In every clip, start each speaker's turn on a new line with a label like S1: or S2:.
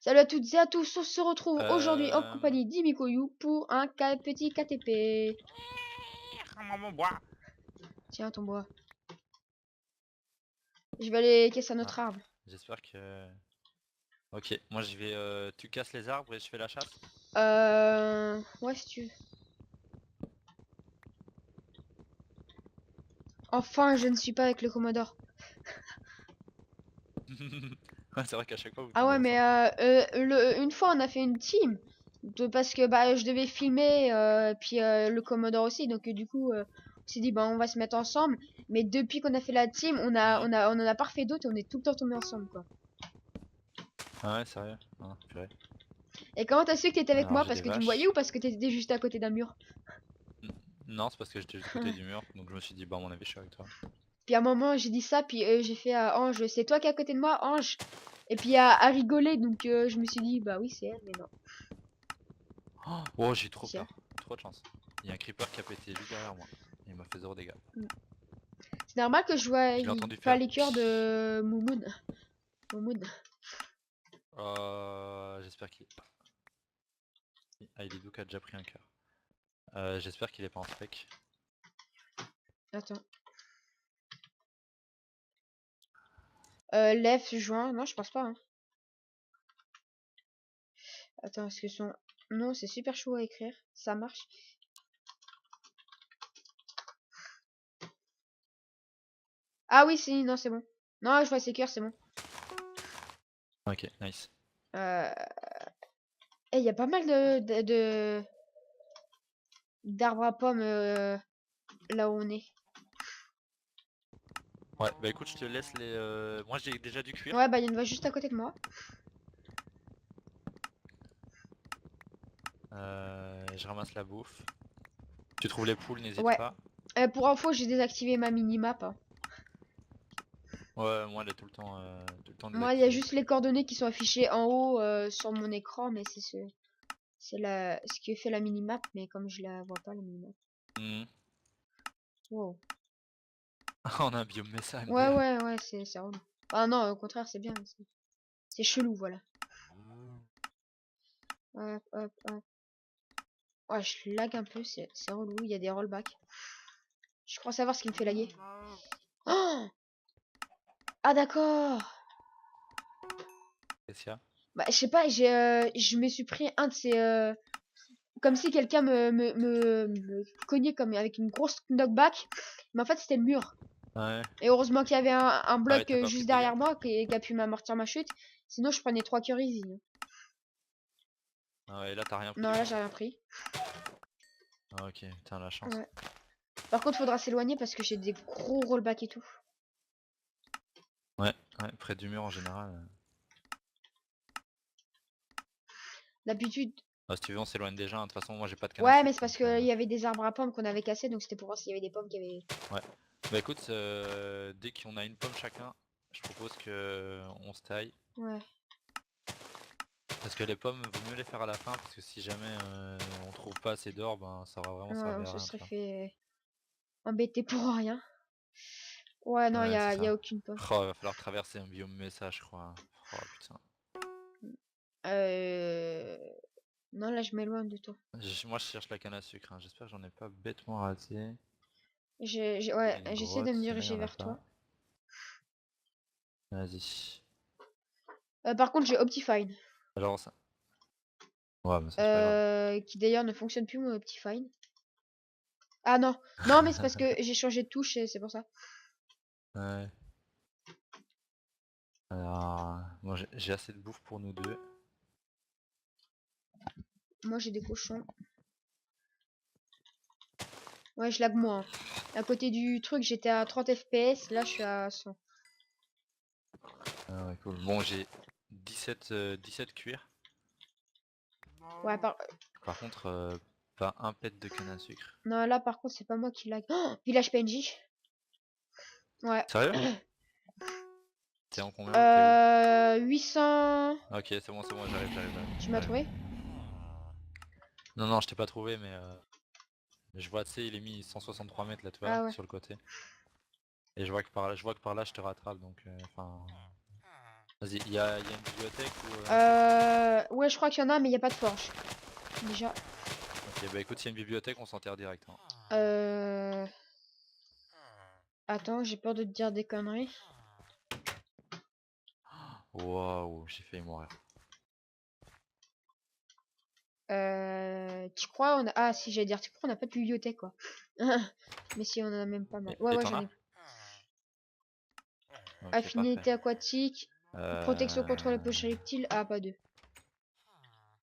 S1: Salut à toutes et à tous, on se retrouve aujourd'hui en
S2: Euh...
S1: compagnie d'Imikoyu pour un petit KTP.
S2: Maman bois.
S1: Tiens, ton bois. Je vais aller casser
S2: Ah,
S1: notre arbre.
S2: j'espère que... Ok, moi je vais... Tu casses les arbres et je fais la chasse.
S1: Ouais, si tu veux. Enfin, je ne suis pas avec le Commodore.
S2: Ouais, c'est vrai qu'à chaque fois vous
S1: Ah
S2: tombez
S1: ouais, mais
S2: ensemble.
S1: une fois, on a fait une team. Parce que bah, je devais filmer, puis le Commodore aussi. Donc, du coup, on s'est dit, bah, on va se mettre ensemble. Mais depuis qu'on a fait la team,
S2: Mhm.
S1: on en a pas refait d'autres et on est tout le temps tombés ensemble, quoi.
S2: Ah ouais, sérieux. Ah, purée.
S1: Et comment t'as su que t'étais avec
S2: Alors
S1: moi?
S2: j'ai
S1: Parce
S2: des
S1: que tu me voyais
S2: vaches.
S1: ou parce que t'étais juste à côté d'un mur?
S2: N- Non, c'est parce que j'étais du côté du mur, donc je me suis dit, bah à mon avis je suis avec toi.
S1: Puis à un moment, j'ai dit ça, puis j'ai fait à Ange, c'est toi qui es à côté de moi, Ange? Et puis à rigoler, donc je me suis dit, bah oui, c'est elle, mais non.
S2: Oh, j'ai eu trop
S1: C'est elle.
S2: peur. Trop de chance. Il y a un creeper qui a pété juste derrière moi. Il m'a fait zéro dégâts.
S1: Mm. C'est normal que je vois
S2: Je l'ai entendu
S1: pas
S2: faire...
S1: les cœurs de Moumoun. Moumoun.
S2: J'espère qu'il... Ah, il est d'où qui a déjà pris un cœur. J'espère qu'il est pas en spec.
S1: Attends. Lef, juin, non, je pense pas. Hein. Attends, est-ce que son nom, c'est super chaud à écrire? Ça marche. Ah oui, si, non, c'est bon. Non, je vois ses cœurs, c'est bon.
S2: Ok, nice.
S1: Euh... Il y a pas mal d'arbres à pommes là où on est.
S2: Ouais, bah écoute, je te laisse les... Moi j'ai déjà du cuir.
S1: Ouais, bah il y en a juste à côté de moi.
S2: Je ramasse la bouffe. Tu trouves les poules, n'hésite
S1: Ouais.
S2: pas.
S1: Pour info, j'ai désactivé ma minimap. Hein.
S2: Ouais, moi elle est tout le temps
S1: Moi, il y a
S2: désactivée.
S1: juste les coordonnées qui sont affichées en haut sur mon écran, mais c'est ce qui fait la minimap, mais comme je la vois pas la minimap.
S2: Mhm.
S1: Wow.
S2: On a un biome Mesa
S1: Ouais,
S2: MDR.
S1: ouais, ouais, c'est relou. Ah non, au contraire, c'est bien. C'est chelou, voilà. Hop, hop, hop. Ouais, je lag un peu, c'est relou. Il y a des rollbacks. Je crois savoir ce qui me fait laguer. Oh, ah d'accord.
S2: Qu'est-ce qu'il y a?
S1: Bah, je sais pas, je me suis pris un de ces comme si quelqu'un me cognait comme avec une grosse knockback, mais en fait c'était le mur.
S2: Ouais.
S1: Et heureusement qu'il y avait un
S2: Ah ouais,
S1: bloc
S2: t'as pas pris
S1: juste
S2: de dégâts?
S1: derrière moi qui a pu m'amortir ma chute. Sinon je prenais 3 cœurs easy. Hein.
S2: Ah ouais, là t'as rien pris
S1: Non
S2: du
S1: là
S2: coup?
S1: j'ai rien pris.
S2: Ah ok, putain la chance.
S1: Ouais. Par contre faudra s'éloigner parce que j'ai des gros rollbacks et tout.
S2: Ouais, ouais, près du mur en général.
S1: D'habitude.
S2: Ah, si tu veux on s'éloigne déjà, hein. De toute façon moi j'ai pas de canne à
S1: Ouais mais
S2: sucre
S1: c'est parce
S2: donc
S1: qu'il y avait des arbres à pommes qu'on avait cassés donc c'était pour voir s'il y avait des pommes qui avaient.
S2: ouais. Bah écoute, dès qu'on a une pomme chacun, je propose que on se taille.
S1: Ouais.
S2: Parce que les pommes, vaut mieux les faire à la fin, parce que si jamais on trouve pas assez d'or, ben ça va vraiment
S1: Ouais, on
S2: servir à
S1: se
S2: rien,
S1: serait
S2: tu vois.
S1: fait embêter pour rien. Ouais non
S2: Ouais, c'est
S1: y a
S2: ça.
S1: aucune pomme.
S2: Oh, il va falloir traverser un biome message, je crois. Oh putain.
S1: Euh... Non là je m'éloigne de toi.
S2: Moi je cherche la canne à sucre, hein. J'espère que j'en ai pas bêtement raté. Il y
S1: Ouais,
S2: a une
S1: j'essaie de
S2: grotte,
S1: me
S2: là il y
S1: diriger
S2: en a
S1: vers toi.
S2: pas. Vas-y.
S1: Par contre, j'ai Optifine.
S2: Alors ça. Ouais, mais ça c'est pas grave.
S1: Qui d'ailleurs ne fonctionne plus, mon Optifine. Ah non, non, mais c'est parce que j'ai changé de touche et c'est pour ça.
S2: Ouais. Alors, moi j'ai assez de bouffe pour nous deux.
S1: Moi, j'ai des cochons. Ouais, je lag moins. Hein. À côté du truc, j'étais à 30 FPS. Là, je suis à 100.
S2: Ah ouais, cool. Bon, j'ai 17 cuir.
S1: Ouais,
S2: Par contre, pas un pet de canne à sucre.
S1: non, là, par contre, c'est pas moi qui lag. Oh, village PNJ. Ouais.
S2: Sérieux? T'es en combien? T'es où?
S1: 800.
S2: Ok, c'est bon,
S1: Tu m'as
S2: j'arrive.
S1: trouvé?
S2: Non, non, je t'ai pas trouvé, mais je vois, tu sais, il est mis 163 mètres là, tu vois,
S1: Ah ouais.
S2: sur le côté. Et je vois que par là, je te rattrape, donc, enfin... Vas-y, il y a une bibliothèque ou...
S1: Ouais, je crois qu'il y en a, mais il n'y a pas de forge. Déjà.
S2: Ok, bah écoute, s'il y a une bibliothèque, on s'enterre direct. Hein.
S1: Euh... Attends, j'ai peur de te dire des conneries.
S2: Waouh, j'ai failli mourir.
S1: Tu crois on a... Ah si, j'allais dire, tu crois on n'a pas de bibliothèque quoi. Mais si, on en a même pas mal. Ouais,
S2: Et
S1: ouais,
S2: t'en
S1: j'en
S2: as?
S1: ai.
S2: Ok, parfait.
S1: Affinité aquatique, protection contre les poches
S2: Euh...
S1: reptiles. Ah, pas deux.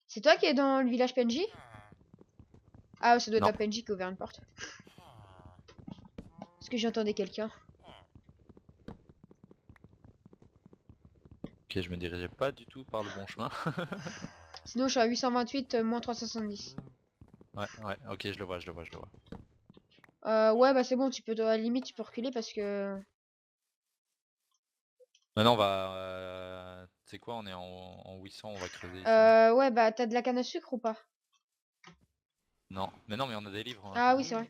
S1: C'est toi qui es dans le village PNJ? Ah, ça doit être
S2: Non.
S1: la PNJ qui a ouvert une porte. Parce que j'entendais quelqu'un.
S2: Ok, je me dirigeais pas du tout par le bon chemin.
S1: Sinon, je suis à 828, moins 370.
S2: Ouais, ouais, ok, je le vois, je le vois, je le vois.
S1: Ouais, bah c'est bon, tu peux, à la limite, tu peux reculer parce que...
S2: Maintenant, on va... Tu sais quoi, on est en 800, on va creuser ici. Hein.
S1: Ouais, bah t'as de la canne à sucre ou pas?
S2: Non, mais non, mais on a des livres hein, à
S1: Ah oui,
S2: côté.
S1: c'est vrai.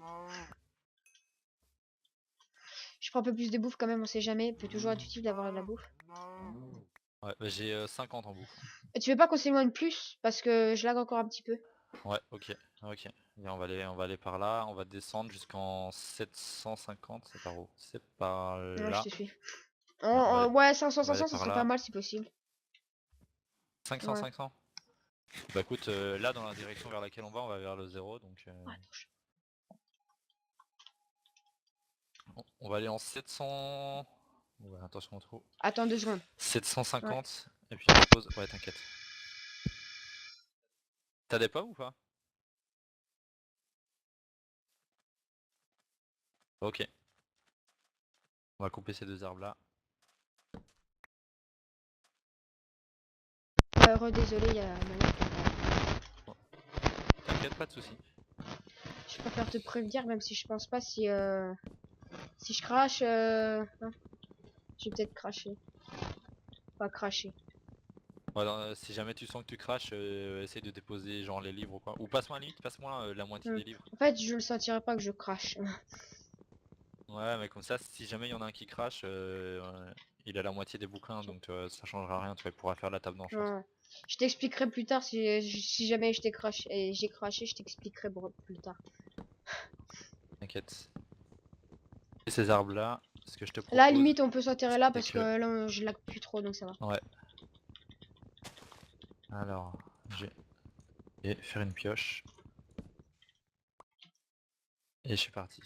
S1: Je prends un peu plus de bouffe quand même, on sait jamais. Peut toujours être utile d'avoir de la bouffe.
S2: Ouais, bah, j'ai 50 en bouffe.
S1: Et tu veux pas qu'on s'éloigne plus? Parce que je lag encore un petit peu.
S2: Ouais, ok, ok. Et on va aller par là, on va descendre jusqu'en 750, c'est par où? C'est par
S1: Ouais, je
S2: là.
S1: te suis.
S2: Ouais,
S1: Ouais, 500,
S2: on va aller
S1: 500, ça
S2: par
S1: serait pas
S2: là.
S1: mal si possible.
S2: 500,
S1: Ouais.
S2: 500? Bah écoute, là dans la direction vers laquelle on va vers le zéro, donc
S1: Ouais, attends,
S2: on va aller en 700... Ouais, attention au trou.
S1: attends 2 secondes. Ouais.
S2: 750, et puis on se pose... Ouais, t'inquiète. T'as des pommes ou pas? Ok, on va couper ces deux arbres là.
S1: Désolé, il y a ma mère qui apparaît.
S2: Bon, t'inquiète, pas de soucis.
S1: Je préfère te prévenir, même si je pense pas si je crache, hein, je vais peut-être cracher. Pas cracher.
S2: Voilà, si jamais tu sens que tu craches, essaye de déposer genre les livres ou quoi. Ou passe-moi à la limite, passe-moi la moitié
S1: Hmm.
S2: des livres.
S1: En fait, je le sentirai pas que je crache.
S2: Ouais, mais comme ça, si jamais il y en a un qui crache, il a la moitié des bouquins, donc ça changera rien, tu vois, il pourra faire la table d'enchant.
S1: Ouais. Je t'expliquerai plus tard si jamais je t'ai craché et j'ai craché, je t'expliquerai plus tard.
S2: T'inquiète. Et ces arbres là, ce que je te
S1: Là,
S2: propose,
S1: limite, on peut s'enterrer là
S2: c'est
S1: parce que
S2: que...
S1: là, je lag plus trop, donc ça va.
S2: Ouais, alors, j'ai... Et faire une pioche. Et je suis parti.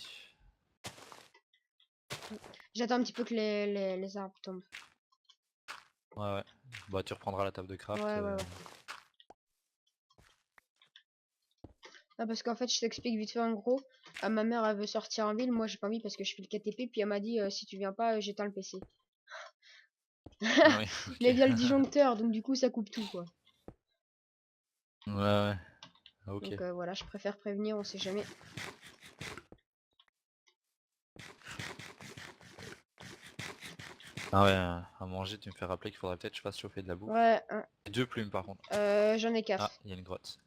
S1: J'attends un petit peu que les arbres tombent.
S2: Ouais, ouais. Bah tu reprendras la table de
S1: Ouais,
S2: craft.
S1: ouais, ouais. Ah, parce qu'en fait, je t'explique vite fait en gros. Ma mère, elle veut sortir en ville. Moi, j'ai pas envie parce que je fais le KTP. Puis elle m'a dit, si tu viens pas, j'éteins le PC.
S2: Ah oui,
S1: Mais
S2: ok.
S1: via le disjoncteur, donc du coup, ça coupe tout, quoi.
S2: Ouais, ouais, ok.
S1: Donc voilà, je préfère prévenir, on sait jamais.
S2: Ah ouais, à manger, tu me fais rappeler qu'il faudrait peut-être que je fasse chauffer de la bouffe.
S1: Ouais, hein,
S2: Deux plumes par contre.
S1: j'en ai
S2: Ah,
S1: 4.
S2: il y a une grotte.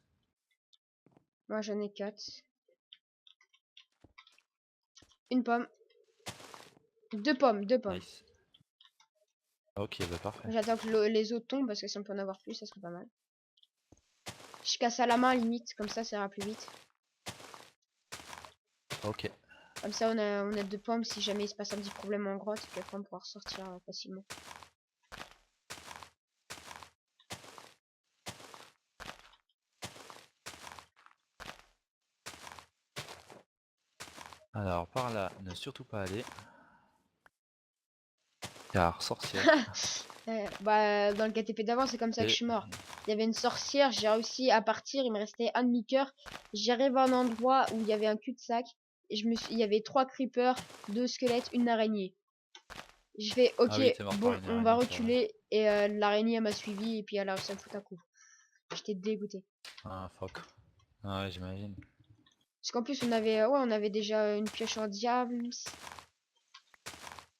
S1: Moi, j'en ai 4. Une pomme. 2 pommes, 2 pommes.
S2: Nice. Ok, bah parfait.
S1: J'attends que les autres tombent parce que si on peut en avoir plus, ça serait pas mal. Je casse à la main, limite, comme ça ira plus vite.
S2: Ok.
S1: Comme ça, on a 2 pommes si jamais il se passe un petit problème en grotte. Puis après, on pourra ressortir facilement.
S2: Alors par là, ne surtout pas aller. Car sorcière.
S1: Bah, dans le KTP d'avant, c'est comme ça que je
S2: Et...
S1: suis mort. Il y avait une sorcière, j'ai réussi à partir, il me restait un demi-cœur. J'arrive à un endroit où il y avait un cul-de-sac. Et il y avait 3 creepers, 2 squelettes, une araignée. Je fais,
S2: Ah
S1: ok,
S2: oui, t'es mort par
S1: bon,
S2: une
S1: on va
S2: araignée, c'est vrai.
S1: reculer. Et l'araignée, elle m'a suivi, et puis elle a réussi à me foutre un coup. J'étais dégoûté.
S2: Ah fuck. Ah ouais, j'imagine.
S1: Parce qu'en plus, on avait déjà une pioche en diable.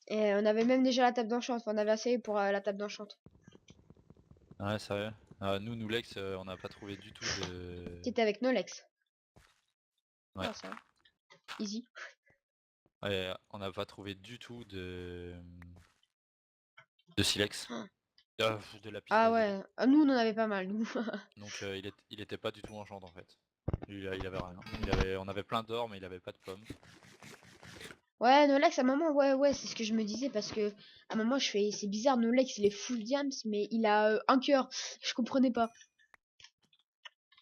S1: Et on avait même déjà la table d'enchant. Enfin, on avait assez pour la table d'enchant.
S2: Ah ouais, sérieux. Nous Lex, on n'a pas trouvé du tout de...
S1: Qui était avec Nolex.
S2: Ouais.
S1: Ah, ça va. Easy.
S2: Ouais, on n'a pas trouvé du tout de silex. De lapis
S1: Ah
S2: lazuli.
S1: ouais, nous on en avait pas mal, nous.
S2: Donc il était pas du tout enchant en fait. Lui, il avait rien. On avait plein d'or mais il avait pas de pommes.
S1: Ouais, Nolex, à un moment, ouais, c'est ce que je me disais, parce que à un moment, je fais, c'est bizarre, Nolex, il est full diams, mais il a un cœur. Je comprenais pas.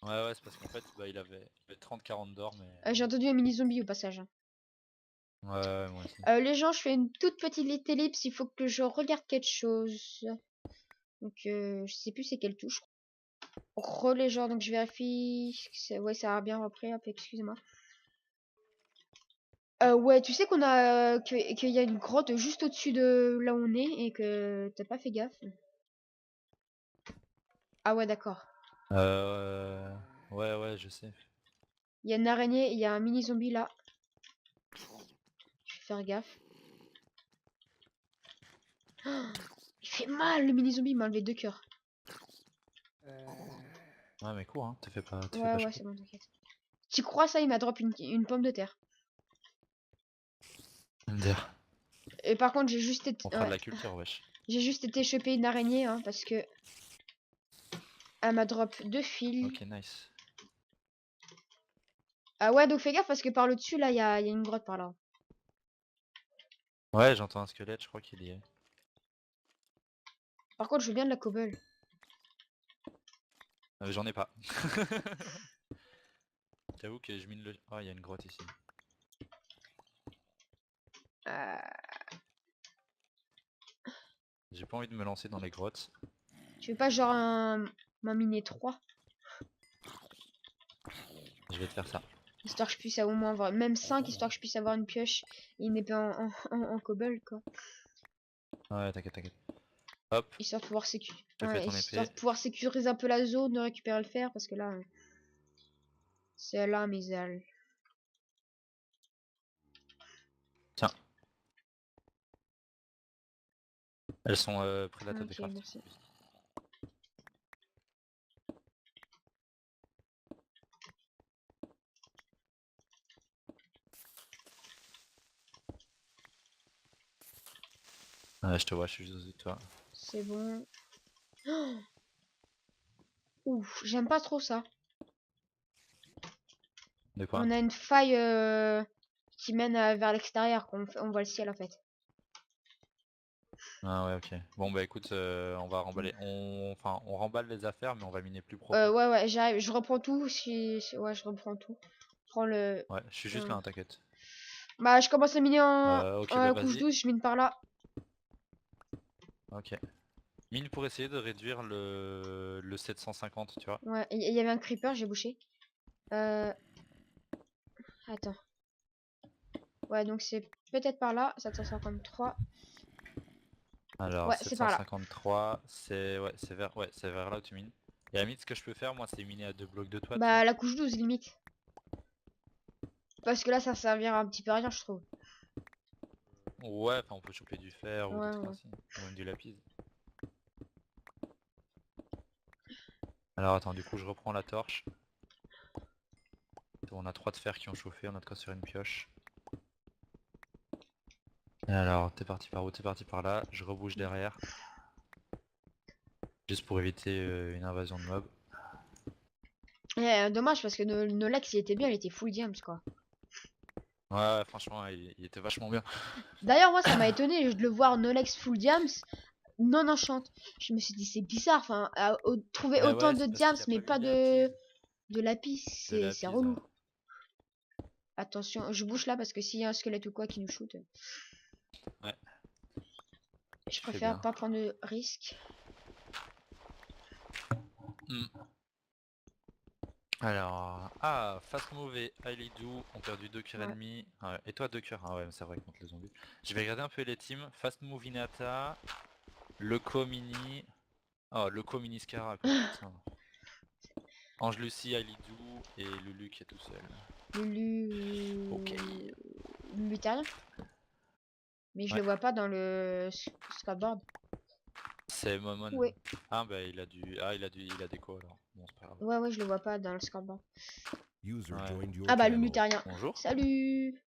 S2: Ouais, c'est parce qu'en fait il avait 30-40 d'or mais...
S1: J'ai entendu un mini zombie au passage.
S2: Ouais, moi aussi.
S1: Les gens, je fais une toute petite ellipse, il faut que je regarde quelque chose. Donc, je sais plus c'est quelle touche. Relais genre, donc je vérifie. Ouais, ça a bien repris, hop, excusez-moi. Ouais, tu sais qu'on a qu'il y a une grotte juste au-dessus de là où on est et que t'as pas fait gaffe. Ah ouais, d'accord.
S2: Ouais, je sais.
S1: Il y a une araignée, il y a un mini zombie là. Je vais faire gaffe. Il fait mal le mini zombie, il m'a enlevé 2 cœurs.
S2: Ouais mais cours hein, te fais
S1: Ouais,
S2: pas
S1: ouais,
S2: choper.
S1: c'est bon, t'inquiète. Tu crois ça, il m'a drop une pomme de terre.
S2: MDR.
S1: Et par contre, j'ai juste été,
S2: On fera de
S1: ouais,
S2: la culture wesh.
S1: j'ai juste été choper une araignée hein, parce que elle m'a drop 2 fils.
S2: Ok nice.
S1: Ah ouais, donc fais gaffe parce que par le dessus là, il y a une grotte par là.
S2: Ouais j'entends un squelette, je crois qu'il y est.
S1: Par contre, je veux bien de la cobble.
S2: J'en ai pas. J'avoue que je mine le... Oh il y a une grotte ici.
S1: Euh,
S2: J'ai pas envie de me lancer dans les grottes.
S1: Tu veux pas genre un miner 3
S2: Je vais te faire ça.
S1: histoire que je puisse au moins avoir même 5 histoire que je puisse avoir une pioche et une épée en cobble quoi.
S2: Ouais t'inquiète. Hop,
S1: Histoire de pouvoir
S2: je te fais ton
S1: histoire
S2: épée.
S1: de pouvoir sécuriser un peu la zone, de récupérer le fer parce que là c'est là mes ailes.
S2: Tiens, elles sont près de la table de
S1: Ok,
S2: craft.
S1: merci.
S2: Ouais je te vois, je suis juste de toi.
S1: C'est bon. Ouf, j'aime pas trop ça.
S2: De quoi?
S1: On a une faille qui mène vers l'extérieur, on voit le ciel en fait.
S2: Ah ouais ok. Bon bah écoute, on va remballer. Enfin on remballe les affaires mais on va miner plus profond.
S1: Ouais, j'arrive, je reprends tout ouais, je reprends tout. Je prends le
S2: Ouais, je suis juste
S1: euh,
S2: là, hein, t'inquiète.
S1: Bah, je commence à miner
S2: Ok bah
S1: en couche
S2: vas-y.
S1: 12, je mine par là.
S2: Ok. Mine pour essayer de réduire le 750, tu vois.
S1: Ouais, il y avait un creeper, j'ai bouché. Euh, Attends. Ouais, donc c'est peut-être par là, 753.
S2: Alors
S1: Ouais, c'est par là.
S2: 753, c'est vers là où tu mines. Et à la limite ce que je peux faire moi c'est miner à 2 blocs de toi, tu vois.
S1: Bah, la couche 12 limite. Parce que là, ça servira un petit peu à rien, je trouve.
S2: Ouais, enfin on peut choper du fer ou des trucs
S1: Ouais.
S2: ainsi. Ou même du lapis. Alors attends, du coup je reprends la torche. On a 3 de fer qui ont chauffé, on a de quoi se faire une pioche. Alors, t'es parti par où? T'es parti par là, je rebouge derrière. Juste pour éviter une invasion de mobs.
S1: Dommage parce que nos Lex, il était bien, il était full diams, quoi.
S2: Ouais, franchement, il était vachement bien.
S1: D'ailleurs, moi, ça m'a étonné de le voir Nolex full diams, non enchant. Je me suis dit, c'est bizarre, enfin, trouver
S2: Mais
S1: autant
S2: ouais,
S1: de
S2: c'est parce
S1: diams,
S2: qu'il a
S1: mais
S2: pas
S1: pas
S2: miné à pise.
S1: de lapis,
S2: De
S1: c'est
S2: lapis,
S1: relou.
S2: ouais.
S1: Attention, je bouge là parce que s'il y a un squelette ou quoi qui nous shoot,
S2: Ouais,
S1: je
S2: tu fais
S1: préfère
S2: bien.
S1: pas prendre de risques.
S2: Hmm. Alors, Fast Move et Ailidou ont perdu 2 cœurs
S1: Ouais.
S2: ennemis. Ah ouais, et toi 2 cœurs, ah ouais, c'est vrai contre les zombies. Je vais regarder un peu les teams. Fast Move Inata, Leco Mini. Oh, Leco Mini Scara quoi, putain. Ange Lucie, Ailidou et Lulu qui est tout seul. Ok.
S1: Lulu terrien. Mais je
S2: Ouais,
S1: le vois pas dans le scoreboard.
S2: c'est Momon.
S1: Ouais.
S2: Ah bah il a des quoi alors. Bon c'est pas grave.
S1: Ouais, je le vois pas dans le scoreboard.
S3: User
S2: Ouais.
S3: joined your
S1: Ah bah, Lulu
S3: channel.
S1: terrien.
S2: Bonjour.
S1: Salut.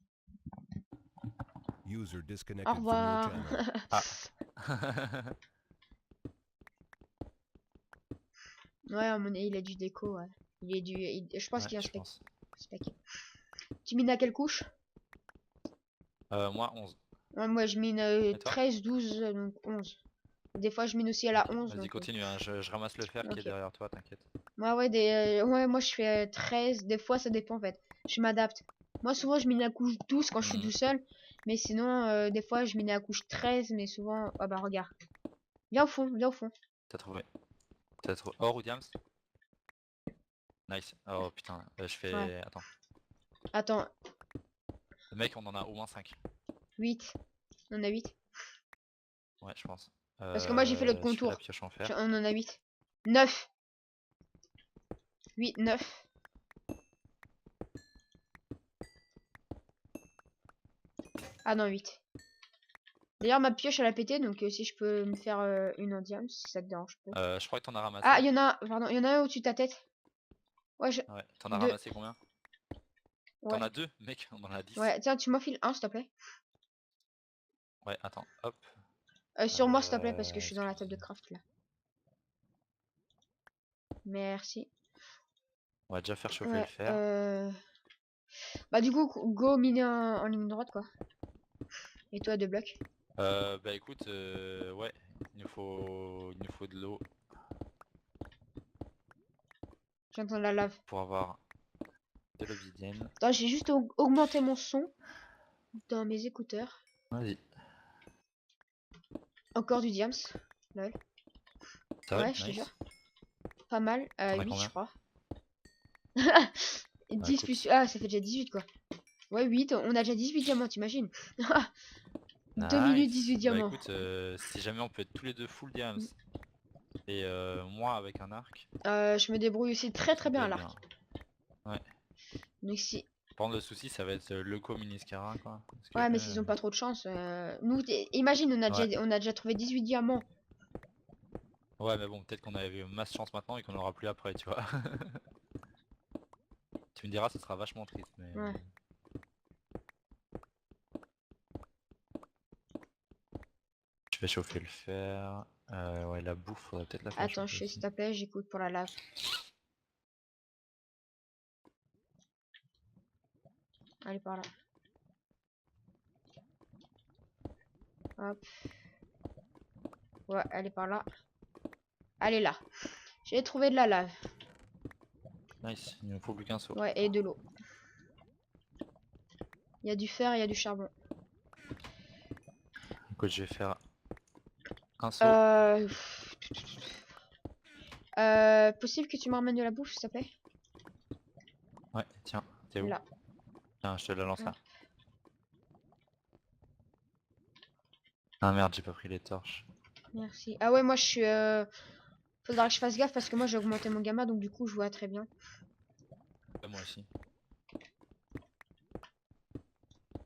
S3: User
S1: Au
S3: disconnected from your
S1: revoir.
S3: channel.
S2: Ah.
S1: Ouais, à mon avis, il a du déco, ouais. Je pense
S2: Ouais,
S1: qu'il y a un
S2: je pense.
S1: spec. Tu mines à quelle couche?
S2: Moi 11.
S1: Ouais, moi, je mine
S2: Et toi?
S1: 13, 12, donc 11. Des fois, je mine aussi à la
S2: Ok,
S1: 11,
S2: vas-y
S1: donc...
S2: continue, hein. Je ramasse le fer qui est
S1: ok.
S2: derrière toi, t'inquiète.
S1: Ouais, moi, je fais 13. Des fois, ça dépend, en fait. Je m'adapte. Moi, souvent, je mine à couche 12 quand je suis
S2: Hmm,
S1: tout seul. Mais sinon, des fois, je mine à couche 13. Mais souvent... Ah bah, regarde. Viens au fond, viens au fond.
S2: T'as trouvé. T'as trouvé. Oh, Williams. Nice. Oh putain, je
S1: Ouais.
S2: fais... Attends.
S1: Attends,
S2: Mec, on en a au moins 5.
S1: 8. On a 8.
S2: Ouais, je pense.
S1: Parce que moi, j'ai fait le
S2: Je fais la
S1: contour.
S2: pioche en fer.
S1: On en a 8. 9. 8, 9. Ah non, 8. D'ailleurs, ma pioche, elle a pété, donc si je peux me faire une en diamant, si ça te dérange pas.
S2: Je crois que t'en as
S1: Ah,
S2: ramassé.
S1: il y en a, pardon, il y en a un au-dessus de ta tête. Ouais,
S2: Ouais, t'en as
S1: 2.
S2: ramassé combien? T'en
S1: Ouais.
S2: as 2, mec, on en a 10.
S1: Ouais, tiens, tu m'enfiles un, s'il te plaît.
S2: Ouais, attends, hop.
S1: Sur moi, s'il te plaît, parce que je suis dans la table de
S2: Excuse.
S1: craft, là. Merci.
S2: On va déjà faire chauffer le
S1: Ouais,
S2: fer.
S1: bah du coup, go miner en ligne droite, quoi. Et toi, 2 blocs.
S2: Bah écoute, ouais, il nous faut de l'eau
S1: J'entends la lave.
S2: pour avoir de l'obsidienne.
S1: Attends, j'ai juste augmenté mon son dans mes écouteurs.
S2: Vas-y.
S1: Encore du diams. Lol.
S2: Ça va?
S1: Ouais, je te
S2: Nice.
S1: jure. Pas mal.
S2: T'en as
S1: 8, je
S2: combien?
S1: crois.
S2: Bah
S1: 10 plus...
S2: écoute.
S1: Ah, ça fait déjà 18, quoi. Ouais, 8. On a déjà 18 diamants, t'imagines? 2 minutes, 18
S2: Nice. Bah
S1: diamants.
S2: écoute, si jamais on peut être tous les deux full diams et moi avec un arc,
S1: Je me débrouille aussi très
S2: ça
S1: très
S2: peut
S1: bien à
S2: être bien.
S1: l'arc.
S2: Ouais.
S1: Donc si...
S2: Par contre, le souci, ça va être le co-miniscara, quoi. Parce que,
S1: Ouais, mais s'ils ont pas trop de chance... Nous, imagine,
S2: ouais.
S1: on a déjà trouvé 18 diamants.
S2: Ouais, mais bon, peut-être qu'on avait masse chance maintenant et qu'on aura plus après, tu vois. Tu me diras, ce sera vachement triste, mais...
S1: Ouais.
S2: Je vais chauffer le fer. Ouais, la bouffe, faudrait peut-être la faire
S1: Attends,
S2: chauffer
S1: s'il
S2: aussi.
S1: te plaît, j'écoute pour la lave. Allez, par là. Hop. Ouais, elle est par là. Elle est là. J'ai trouvé de la lave.
S2: Nice, il ne faut plus qu'un seau.
S1: Ouais, et de l'eau. Il y a du fer et il y a du charbon.
S2: Écoute, je vais faire un seau.
S1: Euh... Possible que tu me ramènes de la bouffe, s'il te plaît?
S2: Ouais, tiens, t'es où?
S1: Là.
S2: Tiens, je te la lance
S1: Hop.
S2: là. Ah merde, j'ai pas pris les torches.
S1: Merci. Ah ouais, moi je suis... Faudra que je fasse gaffe parce que moi j'ai augmenté mon gamma, donc du coup je vois très bien.
S2: Moi aussi.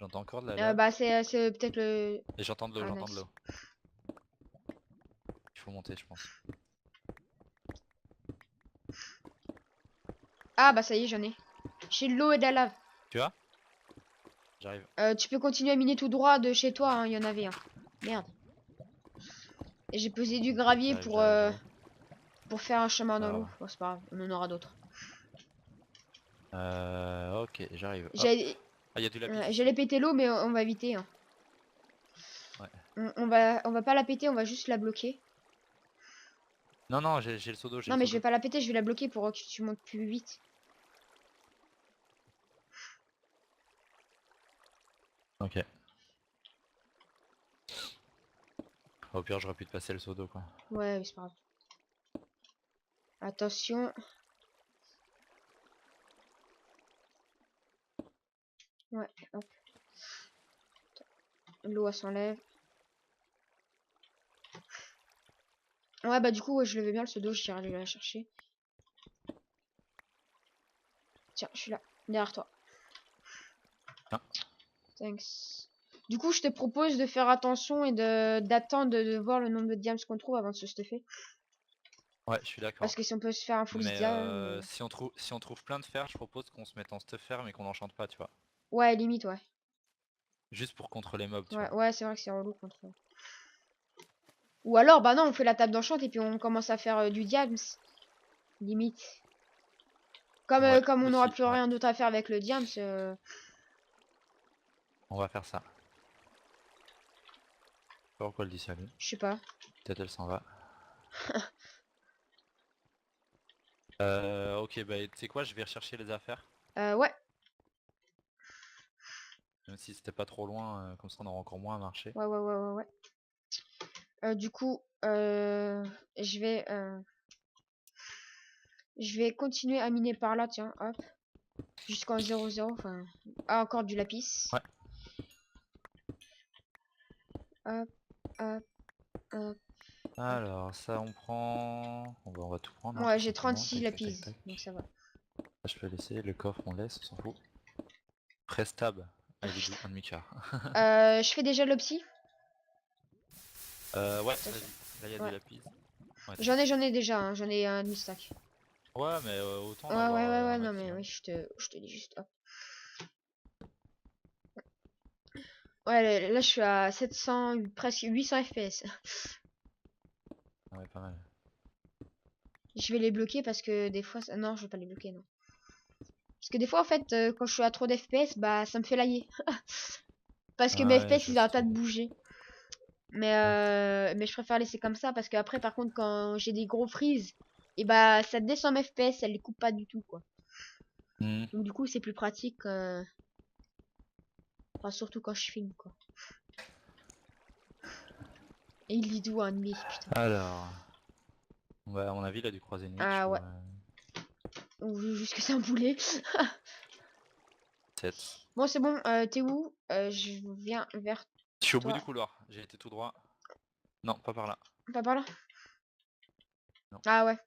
S2: J'entends encore de la lave.
S1: Bah c'est peut-être le...
S2: Et j'entends de l'eau,
S1: Ah
S2: j'entends de
S1: nice.
S2: l'eau. Il faut monter, je pense.
S1: Ah bah ça y est, j'en ai. J'ai de l'eau et de la lave.
S2: Tu vois? J'arrive.
S1: Tu peux continuer à miner tout droit de chez toi, hein, il y en avait un. Merde. Et j'ai posé du gravier
S2: J'arrive, j'arrive, j'arrive.
S1: pour faire un chemin
S2: Pas
S1: dans l'eau.
S2: grave.
S1: Bon, c'est pas grave, on en aura d'autres.
S2: Ok, j'arrive. Hop.
S1: J'allais
S2: Ah, il y a du lapis ici.
S1: j'allais péter l'eau, mais on va éviter. Hein.
S2: Ouais.
S1: On va pas la péter, on va juste la bloquer.
S2: Non, non, j'ai le seau d'eau, j'ai
S1: Non
S2: le
S1: mais
S2: seau
S1: je vais
S2: d'eau.
S1: pas la péter, je vais la bloquer pour que tu montes plus vite.
S2: Ok. Au pire, j'aurais pu te passer le seau d'eau, quoi.
S1: Ouais, c'est pas grave. Attention. Ouais, hop. L'eau elle s'enlève. Ouais, bah du coup, ouais, je le veux bien le pseudo, j'irai aller la chercher. Tiens, je suis là, derrière toi.
S2: Ah.
S1: Thanks. Du coup, je te propose de faire attention et d'attendre de voir le nombre de diams qu'on trouve avant de se stuffer.
S2: Ouais, je suis
S1: Parce
S2: d'accord.
S1: que si on peut se faire un full
S2: Mais
S1: diam...
S2: si on trouve plein de fer, je propose qu'on se mette en stuff fer mais qu'on n'enchante pas, tu vois.
S1: Ouais, limite, ouais.
S2: Juste pour contre les mobs, tu
S1: Ouais,
S2: vois.
S1: ouais, c'est vrai que c'est relou contre... Ou alors, bah non, on fait la table d'enchant et puis on commence à faire du diams. limite.
S2: Ouais,
S1: Comme on n'aura
S2: aussi,
S1: plus
S2: ouais.
S1: rien d'autre à faire avec le diams,
S2: On va faire ça. Je sais pas pourquoi elle dit salut.
S1: je sais pas.
S2: Peut-être elle s'en va. Ok, bah tu sais quoi, je vais rechercher les affaires.
S1: Ouais,
S2: Même si c'était pas trop loin, comme ça on aura encore moins à marcher.
S1: ouais. Du coup, je vais continuer à miner par là, tiens, hop. Jusqu'en 0-0, enfin... Ah, encore du lapis.
S2: Ouais.
S1: Hop, hop, hop.
S2: Alors ça on prend... On va tout prendre, hein,
S1: Ouais,
S2: tout
S1: j'ai
S2: simplement.
S1: 36
S2: Tac tac tac
S1: lapis,
S2: tac.
S1: donc ça va.
S2: Ça, je peux laisser, le coffre on laisse, on s'en fout. Prestab. Ah il est d'où? Un demi-quart.
S1: Je fais déjà le psy.
S2: Ouais,
S1: Attention.
S2: vas-y. Là il y a du
S1: Ouais.
S2: lapis. Ouais,
S1: J'en ai déjà, hein. J'en ai un demi-stack.
S2: ouais mais autant en
S1: Ouais,
S2: avoir un
S1: non,
S2: maxi.
S1: mais
S2: Hein.
S1: oui, je te dis juste, hop. Ouais, là, je suis à 700, presque 800 FPS.
S2: Ah ouais, pas mal.
S1: Je vais les bloquer parce que des fois... Non, je vais pas les bloquer, non. Parce que des fois, en fait, quand je suis à trop d'FPS, bah, ça me fait laguer. Parce que mes
S2: Ah ouais,
S1: FPS,
S2: je
S1: ils
S2: vois ce
S1: arrêtent
S2: que tu
S1: pas
S2: veux
S1: de
S2: dire.
S1: bouger.
S2: Ouais.
S1: Mais je préfère laisser comme ça parce que après, par contre, quand j'ai des gros freeze, et bah, ça descend mes FPS, elle les coupe pas du tout, quoi.
S2: Hmm.
S1: Donc, du coup, c'est plus pratique, enfin, surtout quand je filme, quoi. Et il dit d'où un ennemi, putain.
S2: Alors... Ouais, à mon avis il a dû croiser une witch
S1: Ah
S2: ou...
S1: ouais. Ou juste que c'est un boulet.
S2: 7.
S1: Bon, c'est bon, t'es où? Je viens vers
S2: Je suis au bout
S1: toi.
S2: du couloir, j'ai été tout droit. Non, pas par là.
S1: Pas par là?
S2: Non.
S1: Ah ouais.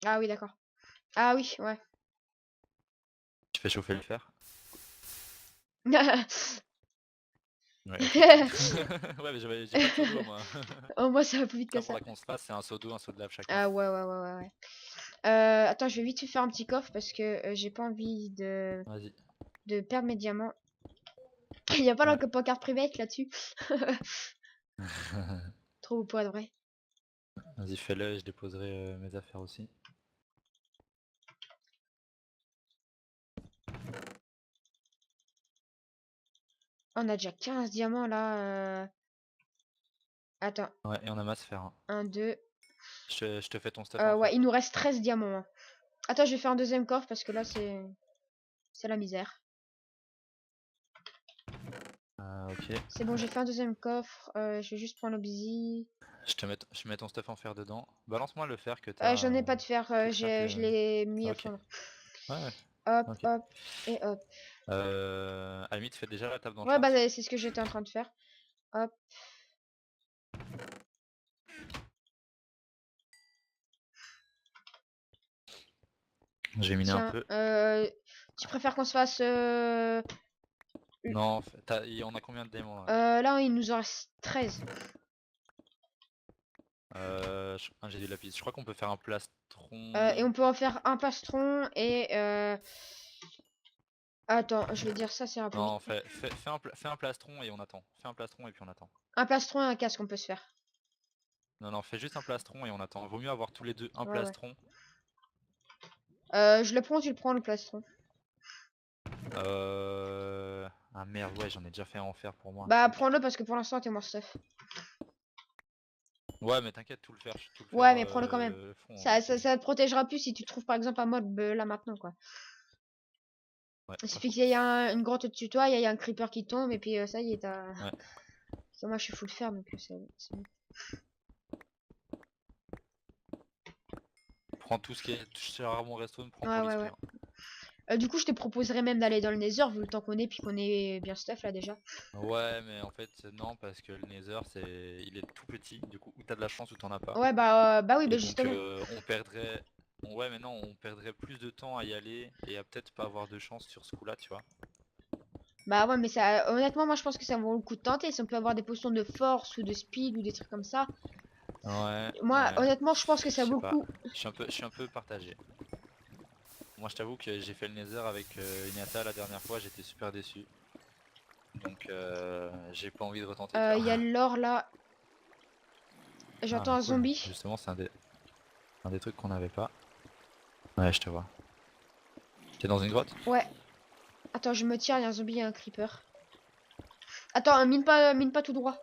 S1: Ah oui, d'accord. Ah oui, ouais.
S2: Tu fais chauffer le fer. Ouais, ok. Ouais, mais j'ai pas de seau d'eau moi.
S1: Au moins, ça va plus vite que
S2: Ça,
S1: ça.
S2: faudra qu'on se fasse, c'est un seau d'eau, un seau de lave chacun.
S1: Ah ouais. Attends, je vais vite faire un petit coffre parce que j'ai pas envie
S2: Vas-y.
S1: de perdre mes diamants. Il y a pas la
S2: Ouais.
S1: pancarte privée là-dessus. Trop beau pour être vrai.
S2: Vas-y, fais-le et je déposerai mes affaires aussi.
S1: On a déjà 15 diamants là. Attends,
S2: Ouais, et on a masse fer. Hein.
S1: 1, 2.
S2: Je te fais ton stuff en
S1: Ouais,
S2: fer.
S1: il nous reste 13 diamants, hein. Attends, je vais faire un deuxième coffre parce que là, c'est la misère.
S2: Ok.
S1: C'est bon, j'ai fait un deuxième coffre. Je vais juste prendre l'obsi.
S2: Je mets ton stuff en fer dedans. Balance-moi le fer que
S1: J'en
S2: t'as.
S1: ai pas de fer.
S2: Tout craque.
S1: Je l'ai mis à
S2: Ok.
S1: fondre.
S2: Ouais, ouais.
S1: Hop,
S2: Ok.
S1: hop et hop.
S2: À la limite, fais déjà la table
S1: Ouais, bah
S2: d'enchant.
S1: c'est ce que j'étais en train de faire. Hop.
S2: Je vais miner un
S1: Tiens,
S2: peu.
S1: tu préfères qu'on se fasse...
S2: Non, on a combien de démons là?
S1: là, il nous en reste 13.
S2: J'ai du lapis. Je crois qu'on peut faire un plastron.
S1: Et on peut en faire un plastron et... Attends, je vais dire ça, c'est rapide.
S2: Non, fais un plastron et on attend. Fais un plastron et puis on attend.
S1: Un plastron et un casque, on peut se faire.
S2: Non, non, fais juste un plastron et on attend. Vaut mieux avoir tous les deux un
S1: Ouais.
S2: plastron.
S1: Je le prends, tu le prends, le plastron.
S2: Ah merde, ouais, j'en ai déjà fait un en fer pour moi.
S1: Bah,
S2: Fuck.
S1: prends-le parce que pour l'instant, t'es mon stuff.
S2: Ouais, mais t'inquiète, tout le faire
S1: Ouais, mais prends-le quand même.
S2: fond. Hein.
S1: Ça te protégera plus si tu trouves par exemple un mob là maintenant, quoi.
S2: Ouais,
S1: Il
S2: pas
S1: suffit
S2: faux.
S1: qu'il y ait une grotte au-dessus de toi, il y a un creeper qui tombe et puis ça y est, t'as...
S2: Ouais.
S1: Parce que moi, je suis full fer, donc c'est bon.
S2: Prends tout ce qui est. Je serai à mon resto, prends pour
S1: Ouais.
S2: l'XP. Hein.
S1: Du coup, je te proposerais même d'aller dans le Nether vu le temps qu'on est puis qu'on est bien stuff là déjà.
S2: Ouais, mais en fait, non, parce que le Nether, il est tout petit. Du coup, ou t'as de la chance ou t'en as pas.
S1: Ouais, bah oui, bah
S2: Et donc,
S1: justement.
S2: on perdrait. Ouais, mais non, on perdrait plus de temps à y aller et à peut-être pas avoir de chance sur ce coup-là, tu vois.
S1: Bah ouais, mais ça, honnêtement, moi je pense que ça vaut le coup de tenter. Si on peut avoir des potions de force ou de speed ou des trucs comme ça.
S2: Ouais,
S1: Moi,
S2: ouais.
S1: honnêtement, je pense que
S2: Je
S1: ça
S2: sais
S1: vaut le
S2: pas.
S1: coup.
S2: Je suis un peu partagé. Moi, je t'avoue que j'ai fait le Nether avec Inata la dernière fois, j'étais super déçu. Donc, j'ai pas envie de retenter, tu
S1: Il y a
S2: vois.
S1: l'or là. J'entends
S2: Ah,
S1: un
S2: cool.
S1: zombie.
S2: Justement, c'est un des. Un des trucs qu'on n'avait pas. Ouais, je te vois. T'es dans une grotte?
S1: Ouais. Attends, je me tire, il y a un zombie et un creeper. Attends, mine pas tout droit.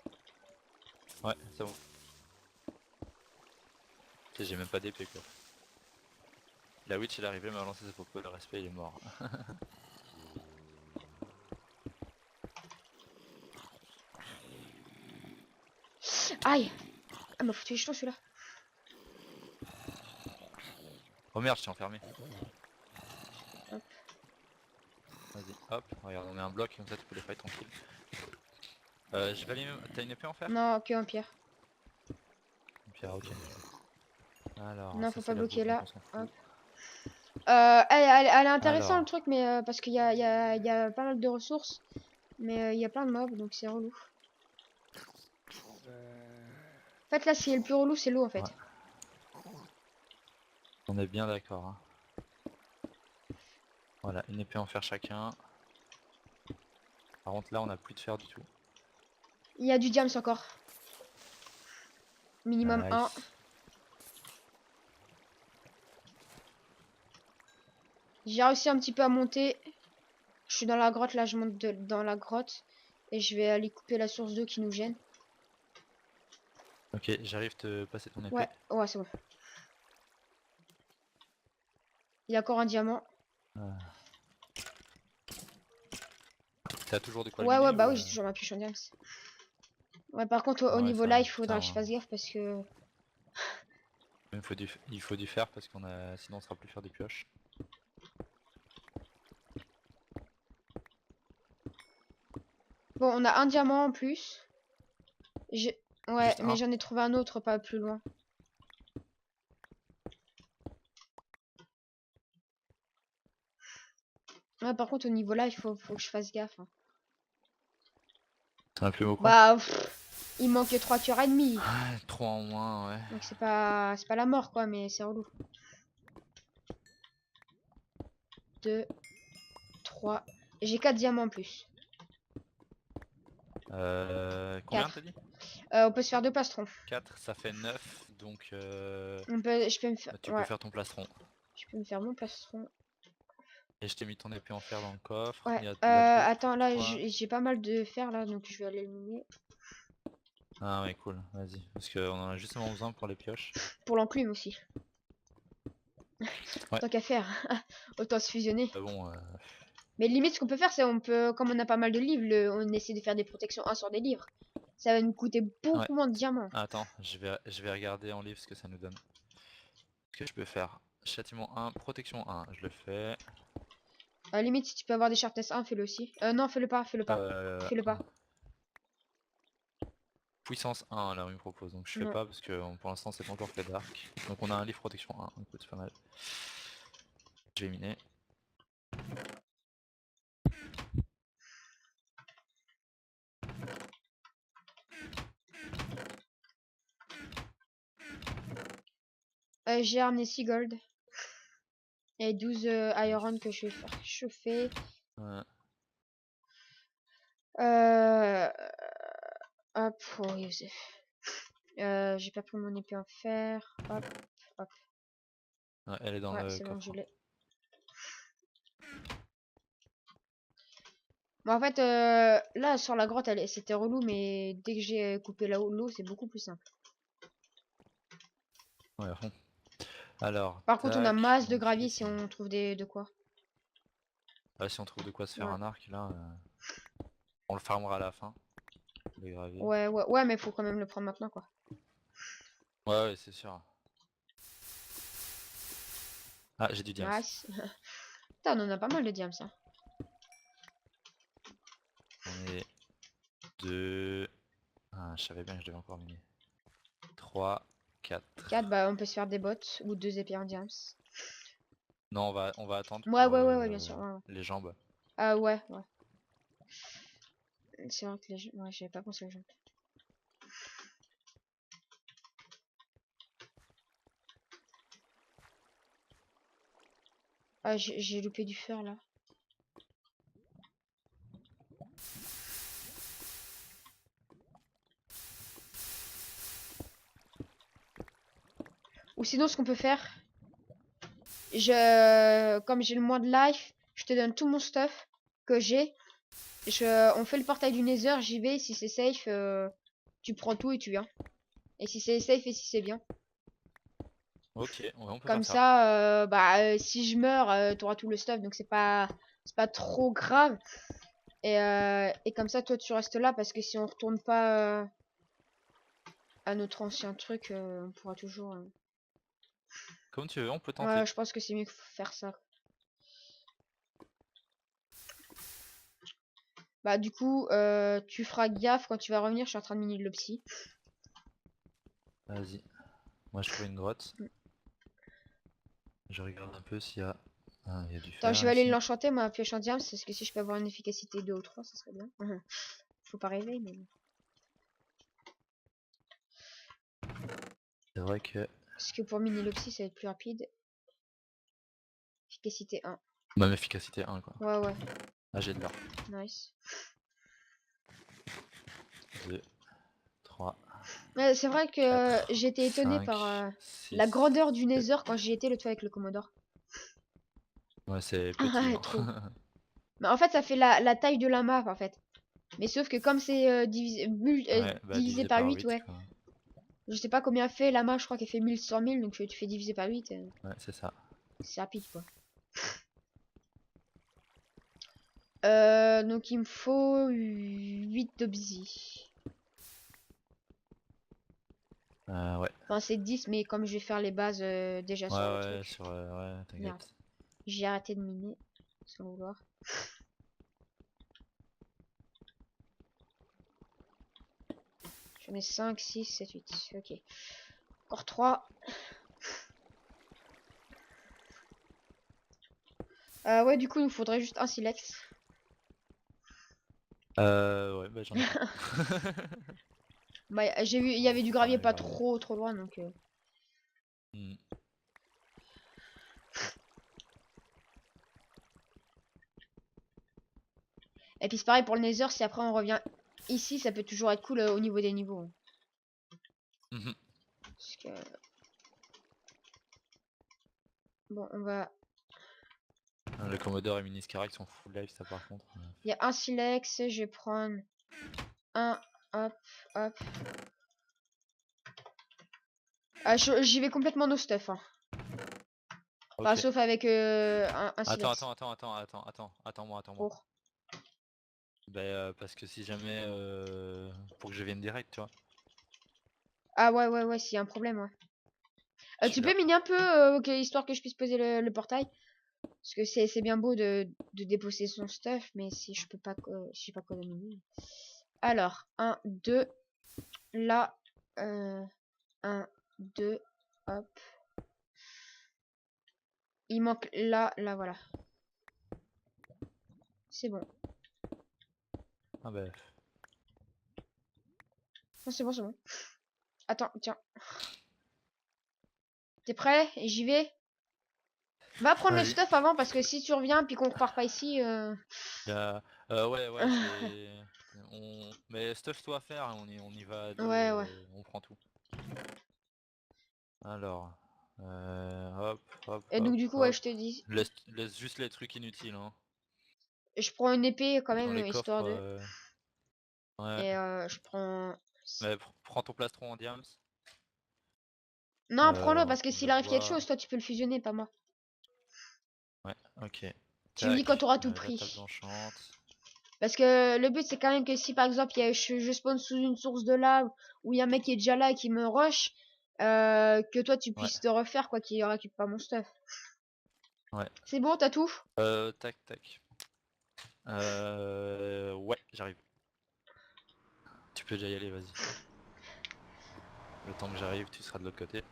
S2: Ouais, c'est bon. Tu sais, j'ai même pas d'épée quoi. La witch elle est arrivée, m'a lancé ses propos, le respect il est mort.
S1: Aïe. Ah, m'a foutu les jetons celui-là.
S2: Oh merde, je t'ai enfermé.
S1: Hop.
S2: Vas-y, hop, regarde, on met un bloc, comme ça tu peux les fight tranquille. Je vais aller... T'as une épée en fer?
S1: Non, que en pierre.
S2: Une pierre, ok. Alors,
S1: Non,
S2: ça
S1: faut
S2: c'est
S1: pas
S2: la
S1: bloquer
S2: bouffe, donc
S1: là.
S2: on s'en fout.
S1: Hop. Elle est intéressant le
S2: Alors,
S1: truc, mais parce qu'il y a pas mal de ressources. Mais il y a plein de mobs, donc c'est relou. En fait, là, ce qui est le plus relou, c'est l'eau, en
S2: ouais,
S1: fait.
S2: on est bien d'accord. Hein. Voilà, une épée en fer chacun. Par contre là on a plus de fer du tout.
S1: Il y a du diams encore. Minimum 1.
S2: Nice.
S1: J'ai réussi un petit peu à monter. Je suis dans la grotte, là, je monte dans la grotte. Et je vais aller couper la source d'eau qui nous gêne.
S2: Ok, j'arrive te passer ton épée.
S1: Ouais, ouais, c'est bon. Il y a encore un diamant.
S2: T'as toujours de quoi le
S1: Ouais, ouais,
S2: miner
S1: bah
S2: ou
S1: oui, j'ai toujours ma pioche en diams. Ouais, par contre, au
S2: Ah ouais,
S1: niveau
S2: ça,
S1: là, il
S2: ça
S1: faudra que je
S2: va.
S1: fasse gaffe parce que...
S2: Il faut du fer parce qu'on a, sinon on sera plus faire des pioches.
S1: Bon, on a un diamant en plus. J'ai... Ouais,
S2: Juste
S1: mais
S2: un.
S1: j'en ai trouvé un autre pas plus loin. Ouais, par contre, au niveau là, faut que je fasse gaffe. Hein.
S2: T'en as plus beaucoup?
S1: Bah, il manque 3 cœurs et demi.
S2: Ah, 3 en moins, ouais.
S1: Donc c'est pas la mort, quoi, mais c'est relou. 2, 3. J'ai 4 diamants en plus.
S2: Combien
S1: 4.
S2: t'as dit?
S1: On peut se faire 2 plastrons.
S2: 4, ça fait 9, donc
S1: Je peux me faire...
S2: bah, tu peux
S1: Ouais,
S2: faire ton plastron.
S1: je peux me faire mon plastron.
S2: Et je t'ai mis ton épée en fer dans le coffre,
S1: Ouais,
S2: il y a de la bouffe
S1: attends,
S2: pour
S1: là,
S2: toi.
S1: j'ai pas mal de fer, là, donc je vais aller le miner.
S2: Ah ouais cool, vas-y, parce qu'on en a justement besoin pour les pioches.
S1: Pour l'enclume aussi.
S2: Ouais,
S1: Tant qu'à faire. Autant se fusionner.
S2: bah bon,
S1: Mais limite, ce qu'on peut faire, c'est on peut, comme on a pas mal de livres, on essaie de faire des protections 1 sur des livres. Ça va nous coûter
S2: ouais.
S1: beaucoup moins de diamants.
S2: Attends, je vais regarder en livre ce que ça nous donne. Ce que je peux faire. Châtiment 1, protection 1, je le fais.
S1: Limite, si tu peux avoir des sharpness 1, fais-le aussi. Non, fais-le pas, fais-le pas. Fais-le pas.
S2: 1. Puissance 1 là il me propose, donc je fais
S1: Non.
S2: pas parce que pour l'instant c'est pas encore fait dark. Donc on a un livre protection 1, écoute c'est pas mal. Je vais miner.
S1: J'ai ramené 6 gold. Et 12 iron que je vais faire chauffer.
S2: Ouais.
S1: Euh... Hop, oh Youssef. J'ai pas pris mon épée en fer. Hop, hop.
S2: Ouais, elle est dans
S1: Ouais,
S2: le
S1: c'est bon, je
S2: coffre.
S1: l'ai. Bon, en fait, là, sur la grotte, c'était relou, mais dès que j'ai coupé l'eau, c'est beaucoup plus simple.
S2: Ouais à fond. Alors,
S1: Par contre, on a
S2: tac,
S1: masse de
S2: donc
S1: gravier si
S2: ici.
S1: on trouve de quoi.
S2: Ah, si on trouve de quoi se faire
S1: Ouais.
S2: un arc là, on le farmera à la fin. Les graviers.
S1: Ouais, mais faut quand même le prendre maintenant, quoi.
S2: Ouais, ouais c'est sûr. Ah j'ai du diams.
S1: Nice. Putain, on en a pas mal de diams, ça.
S2: On est 2. Ah je savais bien que je devais encore miner. 3, 4.
S1: 4, bah, on peut se faire des bottes ou 2 épées en diams.
S2: Non on va attendre
S1: Ouais,
S2: pour
S1: ouais, bien sûr. Ouais.
S2: les jambes.
S1: Ah, ouais. C'est vrai que les... Ouais, j'avais pas pensé aux gens. Ah, j'ai loupé du fer, là. Ou sinon, ce qu'on peut faire, comme j'ai le moins de life, je te donne tout mon stuff que j'ai. On fait le portail du Nether, j'y vais. Si c'est safe, tu prends tout et tu viens. Et si c'est safe et si c'est bien.
S2: Ok, ouais, on peut
S1: Comme
S2: faire ça.
S1: ça, si je meurs, t'auras tout le stuff, donc c'est pas trop grave. Et comme ça, toi, tu restes là parce que si on retourne pas à notre ancien truc, on pourra toujours.
S2: Comme tu veux, on peut
S1: Ouais,
S2: tenter.
S1: je pense que c'est mieux que faire ça. Bah, du coup, tu feras gaffe quand tu vas revenir. Je suis en train de miner le psy.
S2: Vas-y. Moi je trouve une grotte. Je regarde un peu s'il y a... Ah, il y a du
S1: Attends, je
S2: fer
S1: vais aller
S2: ici.
S1: l'enchanter, ma pioche en diamant, parce que si je peux avoir une efficacité 2 ou 3 ça serait bien. Faut pas rêver, mais bon.
S2: C'est vrai que...
S1: Parce que pour miner le psy, ça va être plus rapide. Efficacité 1.
S2: Même efficacité 1 quoi.
S1: Ouais, ouais.
S2: Ah j'ai de l'or.
S1: Nice.
S2: 2, 3,
S1: Ouais, c'est vrai que
S2: 4,
S1: j'étais étonné par
S2: 5,
S1: la
S2: 6,
S1: grandeur du
S2: 7.
S1: Nether quand j'y étais l'autre fois avec le Commodore.
S2: Ouais c'est petit
S1: Ah,
S2: hein.
S1: trop. Mais en fait, ça fait la taille de la map, en fait. Mais sauf que comme c'est
S2: Ouais, bah
S1: divisé
S2: divisé
S1: par
S2: par
S1: 8,
S2: 8
S1: ouais.
S2: quoi.
S1: Je sais pas combien fait la map, je crois qu'elle fait 1100 000, donc tu fais diviser par 8,
S2: Ouais c'est ça.
S1: c'est rapide, quoi. Donc il me faut 8 d'obsi.
S2: Ouais.
S1: Enfin, c'est 10, mais comme je vais faire les bases déjà
S2: Ouais
S1: sur le
S2: ouais
S1: truc.
S2: sur... ouais
S1: Merde.
S2: t'inquiète.
S1: J'ai arrêté de miner, sans vouloir. J'en ai 5, 6, 7, 8. Ok. Encore 3. Ouais, du coup, il nous faudrait juste un silex.
S2: Ouais bah j'en ai un.
S1: Bah, j'ai vu, il y avait du gravier
S2: Ouais
S1: pas
S2: gravier.
S1: trop loin, donc...
S2: Hmm.
S1: Et puis c'est pareil pour le Nether, si après on revient ici, ça peut toujours être cool au niveau des niveaux, hein.
S2: Mhm.
S1: Parce que... Bon, on va...
S2: Le Commodore et Miniscarac sont full life ça par contre.
S1: Il y a un silex, je vais prendre un, hop, hop. Ah, j'y vais complètement no stuff, hein. Enfin,
S2: Ok.
S1: sauf avec un silex.
S2: Attends-moi.
S1: Pour.
S2: Bah parce que si jamais... pour que je vienne direct tu vois.
S1: Ah ouais, s'il y a un problème, ouais.
S2: Je suis
S1: Tu
S2: là.
S1: peux miner un peu, ok, histoire que je puisse poser le portail. Parce que c'est bien beau de déposer son stuff, mais si je peux pas, je sais pas quoi miner. Alors, 1, 2, là, 1, 2, hop. Il manque là, voilà. C'est bon.
S2: Ah bah...
S1: Non, c'est bon. Attends, tiens. T'es prêt? Et j'y vais? Va prendre le
S2: Vas-y.
S1: stuff avant, parce que si tu reviens puis qu'on repart pas ici...
S2: Y a... ouais, je vais... Mais stuff toi à faire, on y va à deux,
S1: Ouais.
S2: on prend tout. Alors... hop, hop,
S1: Et donc
S2: hop,
S1: du coup, ouais,
S2: hop.
S1: je te dis...
S2: Laisse juste les trucs inutiles, hein.
S1: Je prends une épée quand
S2: Dans
S1: même,
S2: les coffres,
S1: histoire de...
S2: ouais.
S1: Et je prends...
S2: Mais prends ton plastron en diams.
S1: Non, prends-le, parce que
S2: Le
S1: s'il arrive quelque
S2: bois.
S1: chose, toi, tu peux le fusionner, pas moi.
S2: Ouais, ok.
S1: Tu me dis quand
S2: Tac,
S1: t'auras tout
S2: la table
S1: pris.
S2: d'enchante.
S1: Parce que le but, c'est quand même que si, par exemple, je spawn sous une source de lave, ou il y a un mec qui est déjà là et qui me rush, que toi, tu
S2: Ouais,
S1: puisses te refaire, quoi, qu'il récupère pas mon stuff.
S2: ouais.
S1: C'est bon, t'as tout?
S2: Tac. Ouais, j'arrive. Tu peux déjà y aller, vas-y. Le temps que j'arrive, tu seras de l'autre côté.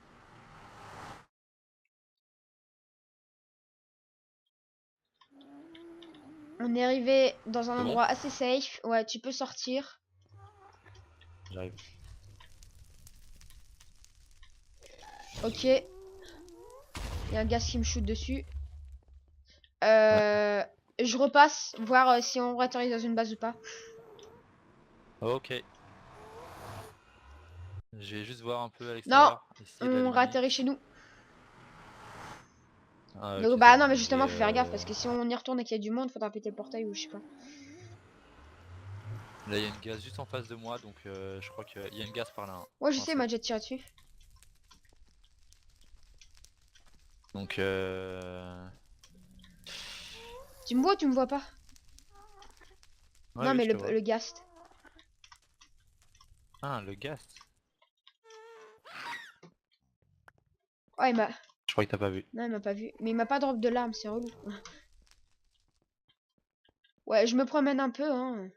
S1: On est arrivé dans un
S2: C'est bon?
S1: endroit assez safe. Ouais, tu peux sortir.
S2: J'arrive.
S1: Ok. Il y a un gaz qui me shoot dessus.
S2: Ouais.
S1: Je repasse, voir si on réatterrit dans une base ou pas.
S2: Ok. Je vais juste voir un peu à
S1: Non,
S2: l'extérieur, essayer
S1: on
S2: d'allumer.
S1: réatterrit chez nous.
S2: Ah ok,
S1: Donc,
S2: c'est
S1: bah
S2: bon.
S1: non, mais justement,
S2: Et,
S1: faut faire gaffe parce que si on y retourne et qu'il y a du monde, faudra péter le portail ou je sais pas.
S2: là, il y a une gaz juste en face de moi, donc je crois qu'il y a une gaz par là. Hein.
S1: Ouais, je
S2: Enfin,
S1: sais, il m'a déjà tiré dessus.
S2: donc,
S1: Tu me vois ou tu me vois pas?
S2: ouais,
S1: Non,
S2: oui,
S1: mais
S2: je te vois.
S1: le ghast.
S2: Ah, le gaz.
S1: Ouais, il m'a.
S2: Je crois que t'as pas vu.
S1: Non, il m'a pas vu. Mais il m'a pas drop de l'arme, c'est relou. Ouais, je me promène un peu, hein.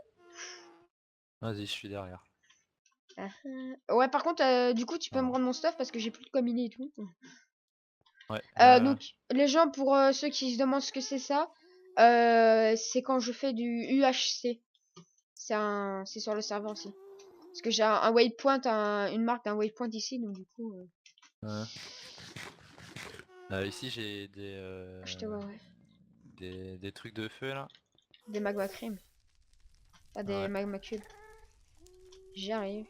S2: Vas-y, je suis derrière.
S1: Ah, ouais, par contre, du coup, tu peux me
S2: Ah,
S1: rendre mon stuff parce que j'ai plus de combiné et tout.
S2: ouais,
S1: Donc, les gens, pour ceux qui se demandent ce que c'est ça, c'est quand je fais du UHC. C'est sur le serveur aussi. Parce que j'ai un waypoint, une marque d'un waypoint ici, donc du coup,
S2: euh, ici, j'ai
S1: je te vois, ouais.
S2: des trucs de feu là.
S1: Des magma cream. Pas des
S2: Ouais.
S1: magma cubes. J'y arrive.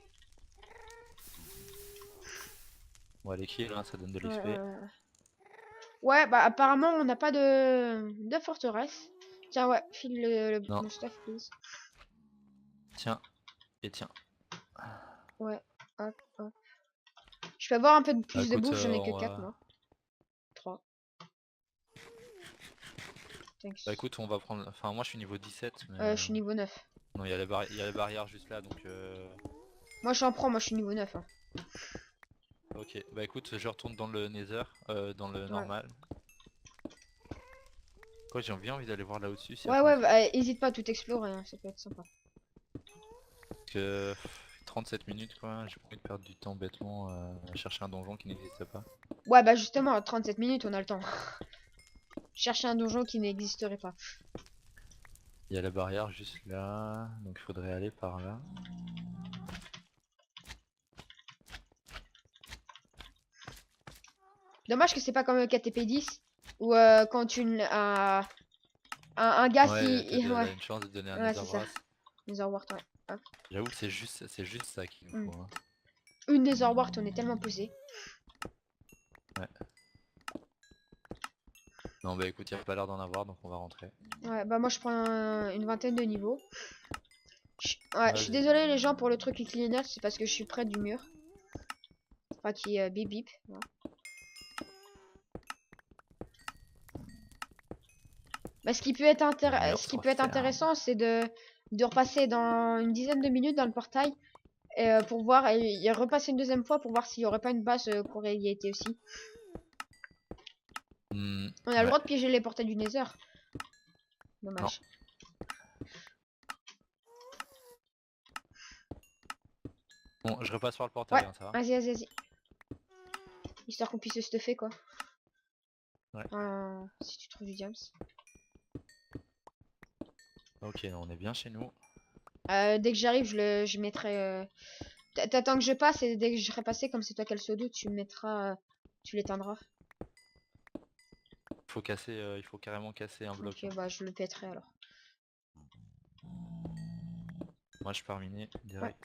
S2: Bon, les kills, hein, ça donne de
S1: Ouais,
S2: l'XP.
S1: ouais, bah apparemment, on n'a pas de forteresse. Tiens, ouais, file
S2: Non,
S1: mon stuff, please.
S2: tiens, et tiens.
S1: Ouais, hop, hop. Je peux avoir un peu de
S2: Bah
S1: plus de
S2: écoute,
S1: bouffe, j'en ai que
S2: on
S1: 4
S2: va...
S1: moi. 3.
S2: Bah
S1: Thanks.
S2: écoute, on va prendre... Enfin, moi je suis niveau 17, mais...
S1: Je suis niveau 9.
S2: Non, il y a les barrières juste là, donc...
S1: Moi, j'en prends, moi, je suis niveau 9. Hein.
S2: Ok, bah écoute, je retourne dans le Nether, dans le
S1: Ouais,
S2: normal. Quoi, j'ai bien envie d'aller voir là au-dessus, s'il y a
S1: ouais,
S2: plein de
S1: ouais,
S2: trucs.
S1: bah, hésite pas à tout explorer, hein, ça peut être sympa.
S2: Parce que... 37 minutes quoi, j'ai pas envie de perdre du temps bêtement à chercher un donjon qui n'existe pas.
S1: Ouais, bah, justement, à 37 minutes, on a le temps. Chercher un donjon qui n'existerait pas.
S2: Il y a la barrière juste là, donc il faudrait aller par là.
S1: Dommage que c'est pas comme le KTP10, où quand un gars
S2: Ouais,
S1: qui...
S2: elle
S1: Ouais,
S2: a une chance de donner un
S1: ouais, c'est ça.
S2: Netherbrass.
S1: Netherwart, ouais. Hop.
S2: J'avoue que c'est juste ça qu'il nous
S1: Hmm.
S2: faut. Hein.
S1: Une Netherwart, on est tellement posé.
S2: Ouais. Non bah écoute, il y a pas l'air d'en avoir, donc on va rentrer.
S1: Ouais, bah moi je prends une vingtaine de niveaux. Ouais, je suis
S2: Vas-y.
S1: désolé les gens pour le truc qui clignote, c'est parce que je suis près du mur. Enfin qui bip bip. Voilà. Bah,
S2: Le mur
S1: ce
S2: se
S1: qui peut être
S2: referme.
S1: intéressant, c'est de repasser dans une dizaine de minutes dans le portail pour voir et repasser une deuxième fois pour voir s'il y aurait pas une base qui aurait y été aussi. On a le
S2: Ouais.
S1: droit de piéger les portails du Nether.
S2: Non.
S1: Dommage.
S2: Bon, je repasse par le
S1: Ouais,
S2: portail, hein, ça va.
S1: vas-y. Histoire qu'on puisse se stuffer quoi.
S2: Ouais.
S1: Si tu trouves du diams.
S2: Ok, on est bien chez nous.
S1: Dès que j'arrive, je mettrai. T'attends que je passe et dès que je serai passé, comme c'est toi qui as le pseudo, tu mettras. Tu l'éteindras.
S2: Il faut carrément casser un bloc.
S1: Ok,
S2: Hein.
S1: bah je le pèterai alors.
S2: Moi je pars miner direct.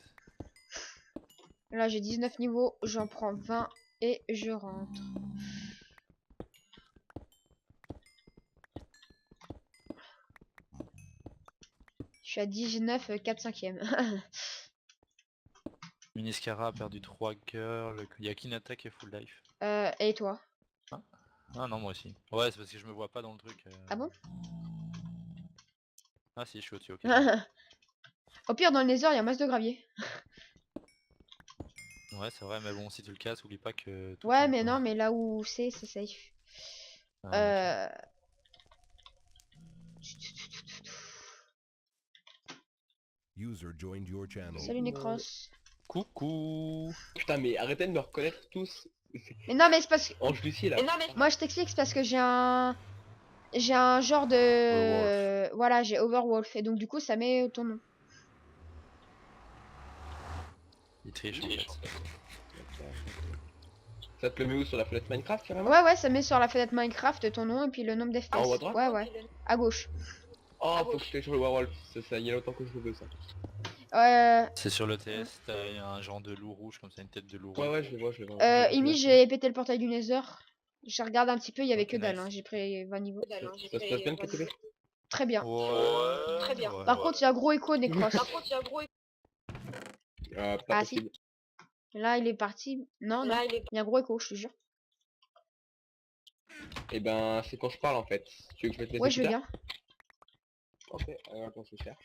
S1: Là j'ai 19 niveaux, j'en prends 20 et je rentre. Je suis à 19, 4 5e.
S2: Miniscara a perdu 3 cœurs. Il y a Kinata qui est full life.
S1: Et toi?
S2: Ah. Ah non, moi aussi. Ouais, c'est parce que je me vois pas dans le truc.
S1: Ah bon?
S2: Ah si, je suis au-dessus, ok, c'est bon.
S1: Au pire, dans le Nether, il y a masse de gravier.
S2: Ouais, c'est vrai, mais bon, si tu le casses, oublie pas que tout
S1: Ouais,
S2: tombe
S1: mais
S2: quoi.
S1: non, mais là où c'est safe.
S2: Ah, ok.
S1: Euh...
S3: User joined your channel.
S1: Salut Necros.
S2: Coucou.
S4: Putain, mais arrêtez de me reconnaître tous.
S1: Mais non, mais c'est parce que...
S4: Ange Lucie là.
S1: Moi, je t'explique, c'est parce que j'ai un... J'ai un genre
S2: Wolf.
S1: de... Voilà, j'ai Overwolf. Et donc, du coup, ça met ton nom.
S2: Il triche en fait.
S4: Ça te le met où sur la fenêtre Minecraft carrément?
S1: Ouais, ça met sur la fenêtre Minecraft ton nom et puis le nombre d'FPS.
S4: En haut à droite?
S1: Ouais. À gauche.
S4: Oh, faut que je télécharge le Werewolf. Ça, il y a longtemps que je veux ça.
S2: C'est sur le TS, t'as un genre de loup rouge comme ça, une tête de loup
S4: Ouais,
S2: rouge.
S4: ouais, je le vois, je le vois.
S1: Imi, j'ai pété le portail du Nether. J'ai regardé un petit peu, il y avait
S2: Ok,
S1: que dalle.
S2: nice.
S1: Hein. J'ai pris 20 niveaux.
S4: Ça se passe bien de KTB?
S1: Très bien.
S2: Ouais, ouais,
S1: Par
S2: ouais.
S1: contre, il y a gros écho, Necros.
S4: Pas
S1: Ah si.
S4: possible.
S1: Là, il est parti. Non, non. Il y a gros écho, je te jure.
S4: Et ben, c'est quand je parle en fait. Tu veux que je mette mes
S1: Ouais, je veux
S4: écouteurs?
S1: bien.
S4: Ok, attends, je vais faire.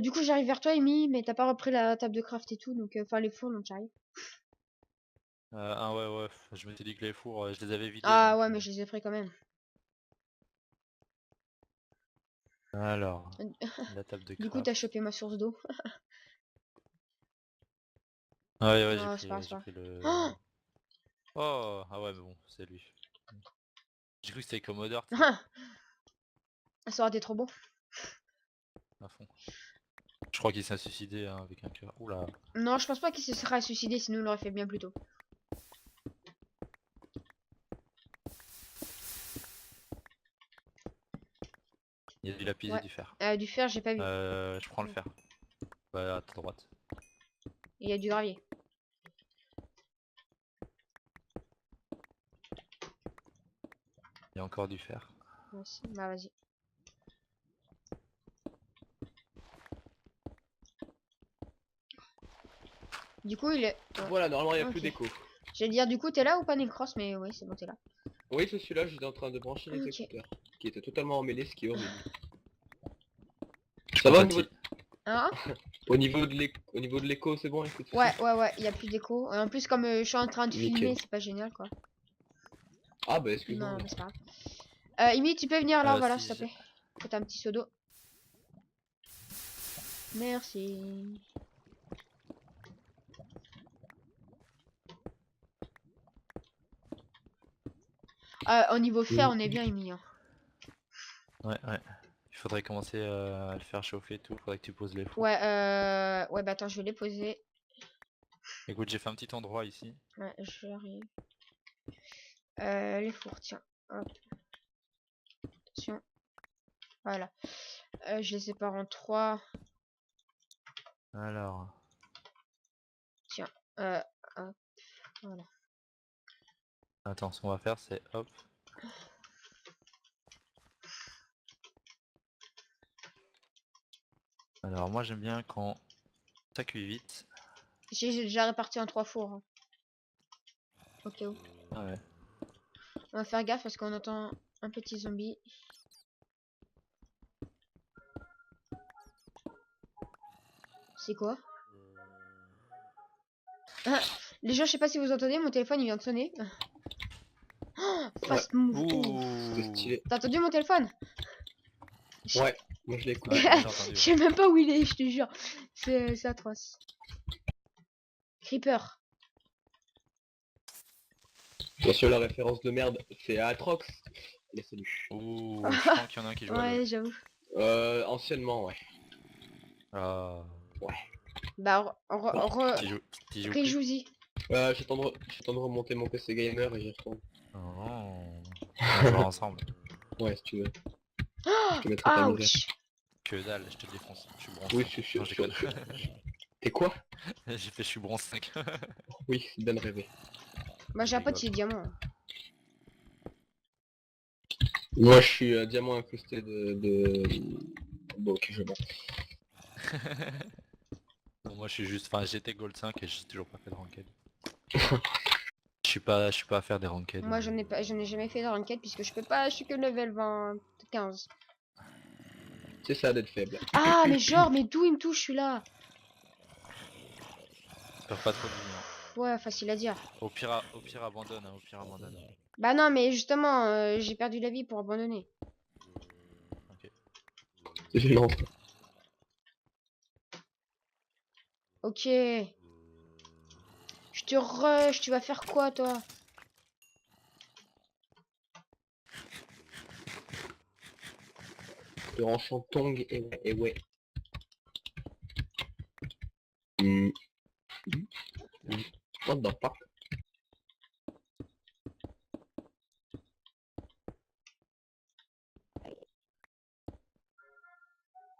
S1: Du coup, j'arrive vers toi, Amy, mais t'as pas repris la table de craft et tout, donc enfin les fours, donc j'arrive.
S2: Ah ouais, ouais, je m'étais dit que les fours, je les avais vidés.
S1: Ah
S2: donc,
S1: ouais, mais je les ai pris quand même.
S2: Alors, la table de
S1: Du coup,
S2: craft.
S1: t'as chopé ma source d'eau.
S2: Ouais, ouais,
S1: Non, c'est pas grave, c'est
S2: j'ai
S1: pas
S2: pris le...
S1: grave.
S2: Oh, ah ouais, mais bon, c'est lui. J'ai cru que c'était Commodore, tu sais,
S1: Ah, ça aurait été trop beau.
S2: à fond. Je crois qu'il s'est suicidé hein, avec un cœur. Oula.
S1: Non, je pense pas qu'il se serait suicidé, sinon il l'aurait fait bien plus tôt.
S2: Il y a du lapis et
S1: Ouais.
S2: du fer.
S1: Du fer, j'ai pas vu.
S2: Je prends le fer. Bah, à ta droite.
S1: Il y a du gravier.
S2: Il y a encore du fer.
S1: Bah, vas-y. Du coup, il est. Ouais.
S4: Voilà, normalement il n'y a
S1: Ok.
S4: plus d'écho.
S1: J'allais dire, du coup, t'es là ou pas, Necros? Mais oui, c'est bon, t'es là.
S4: Oui, je suis là, j'étais en train de brancher les
S1: Ok.
S4: écouteurs. Qui étaient totalement emmêlés, ce qui est horrible.
S2: Je
S4: Ça va
S2: compatis.
S1: Hein?
S4: au niveau de l'écho, c'est bon, écoute.
S1: Ouais, il y a plus d'écho. Et en plus, comme je suis en train de
S4: Nickel.
S1: filmer, c'est pas génial, quoi.
S4: Ah bah excuse-moi.
S1: Non,
S4: alors.
S1: mais c'est pas grave. Imi, tu peux venir là, voilà,
S2: Si
S1: s'il te
S2: j'ai-
S1: plaît. Faut un petit seau d'eau. Merci. Au niveau fer, on est bien, Imi. Hein.
S2: Ouais, ouais. Il faudrait commencer à le faire chauffer et tout. Faudrait que tu poses les fours.
S1: Ouais, bah attends, je vais les poser.
S2: Écoute, j'ai fait un petit endroit ici.
S1: Ouais, j'arrive. Les fours, tiens. Hop. Attention. Voilà. Je les sépare en 3.
S2: Alors.
S1: Tiens. Hop. Voilà.
S2: Attends, ce qu'on va faire, c'est hop. Alors, moi j'aime bien quand ça cuit vite.
S1: J'ai déjà réparti en 3 fours. Hein. Ok.
S2: Ouais.
S1: On va faire gaffe parce qu'on entend un petit zombie. C'est quoi? Ah, les gens, je sais pas si vous entendez, mon téléphone il vient de sonner. Oh, fast move.
S2: Ouh.
S4: C'est stylé.
S1: T'as entendu mon téléphone?
S4: Ouais, moi je l'écoute.
S2: Ouais, j'ai entendu.
S1: Je sais même pas où il est, je te jure. C'est atroce. Creeper.
S4: Attention, la référence de merde, c'est Atrox. Allez, salut.
S2: Ouh, je sens qu'il y en a un qui joue à
S1: Ouais,
S2: LoL.
S1: j'avoue.
S4: Anciennement, ouais.
S2: Ah.
S1: Bah,
S2: T'y joues plus.
S1: réjouis-y.
S4: J'attends de remonter mon PC gamer et j'y retourne.
S2: Oh. On va jouer ensemble.
S4: Ouais, si tu veux. Je te mettrai ta misère.
S1: Ouch.
S2: Que dalle, je te défonce. Je suis bronze
S4: Oui,
S2: 5.
S4: je suis
S2: Non,
S4: sûr.
S2: je déconne.
S4: T'es quoi?
S2: J'ai fait je suis bronze 5.
S4: Oui, c'est bien de rêver.
S1: Bah, j'ai un pote, il est diamant.
S4: Moi, je suis diamant incrusté de... Bon, ok, je bon.
S2: Non, moi je suis juste, enfin j'étais gold 5 et j'ai toujours pas fait de ranked. Je suis pas à faire des ranked.
S1: Moi, j'en ai jamais fait de ranked puisque je peux pas, je suis que level 15.
S4: C'est ça d'être faible.
S1: Ah, mais genre, mais d'où il me touche celui-là?
S2: Perds pas trop de vie. Hein.
S1: Ouais, facile à dire.
S2: Au pire abandonne, hein, au pire abandonne.
S1: Bah non, mais justement, j'ai perdu la vie pour abandonner.
S2: Ok.
S4: C'est gênant.
S1: Ok. Je te rush, tu vas faire quoi, toi?
S4: De renchant Tong et ouais. What the fuck?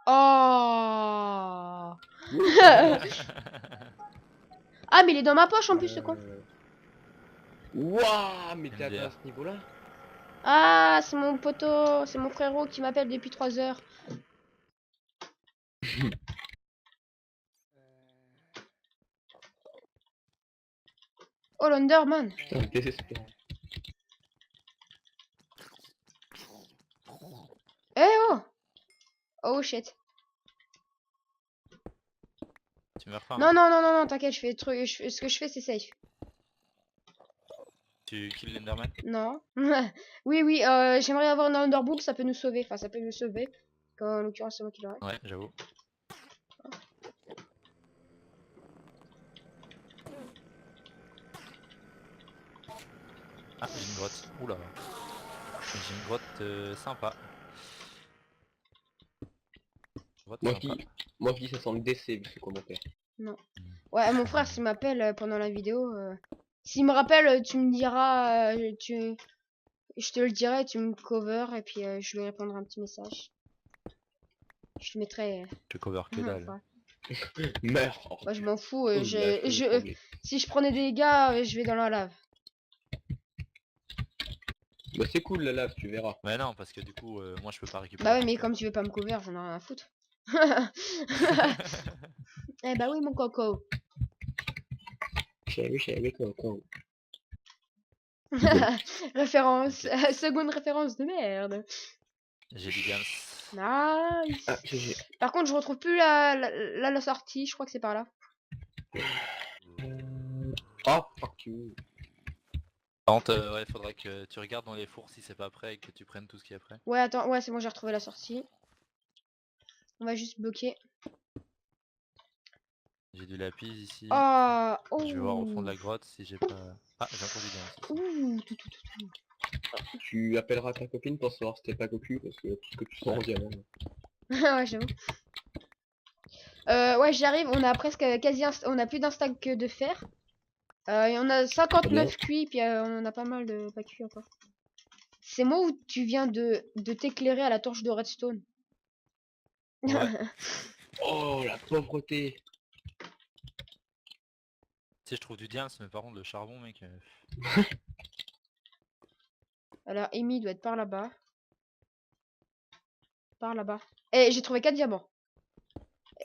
S1: Oh. Ah, mais il est dans ma poche en plus, ce con.
S4: Wouah, mais
S2: Une
S4: t'es atteint à
S2: bière.
S4: ce niveau-là?
S1: Ah, c'est mon poteau, c'est mon frérot qui m'appelle depuis 3 heures. Oh, l'Underman.
S4: Putain, désespérant.
S1: Eh oh! Oh shit.
S2: Tu meurs pas, hein.
S1: Non, non, non, non, non, t'inquiète, je fais truc, ce que je fais, c'est safe.
S2: Tu kills l'Enderman?
S1: Non. Oui, oui, j'aimerais avoir un Underbull, ça peut nous sauver. Enfin, ça peut nous sauver. Quand, en l'occurrence, c'est moi qui l'aurai.
S2: Ouais, j'avoue. Ah, j'ai une grotte. Oula. J'ai une grotte sympa. Grotte
S4: Moi
S2: sympa.
S4: moi je dis ça sent le décès vu ce commentaire.
S1: Ouais, mon frère, s'il m'appelle pendant la vidéo, s'il me rappelle, tu me diras, je te le dirai, tu me cover, et puis je lui répondrai un petit message. Je te mettrai.
S2: Je te cover que dalle.
S1: Enfin,
S4: Meurs.
S1: moi, je m'en fous.
S4: Oh, là, je peux me trembler.
S1: Si je prenais des dégâts, je vais dans la lave.
S4: Bah c'est cool la lave, tu verras.
S2: Mais non, parce que du coup, moi je peux pas récupérer.
S1: Bah ouais, mais comme tu veux pas me cover, j'en ai rien à foutre. Eh bah oui, mon coco.
S4: J'avais quoi.
S1: Référence, seconde référence de merde.
S2: J'ai du diams.
S1: Nice.
S4: Ah, GG.
S1: Par contre, je retrouve plus la sortie. Je crois que c'est par là.
S4: Ah, fuck you.
S2: Par contre, ouais, faudrait que tu regardes dans les fours si c'est pas prêt et que tu prennes tout ce qui est prêt.
S1: Ouais, attends, ouais, c'est bon, j'ai retrouvé la sortie. On va juste bloquer.
S2: J'ai du lapis ici.
S1: Oh, oh.
S2: Je vais voir au fond de la grotte si j'ai pas... Ah, j'ai encore du diams ici.
S1: Ouh, tout.
S4: Tu appelleras ta copine pour savoir si t'es pas cocu parce que tout ce que tu sens en diamant.
S1: Ouais, j'avoue. Ouais, j'arrive. On a presque on a plus d'un stack que de fer. Et on a 59 cuits, puis on en a pas mal de pas cuits encore. C'est moi où tu viens de t'éclairer à la torche de redstone.
S2: Ouais.
S4: Oh la pauvreté.
S2: Tu sais, je trouve du diams, mais par contre, le charbon, mec.
S1: Alors, Amy doit être par là-bas. Par là-bas. Et j'ai trouvé 4 diamants.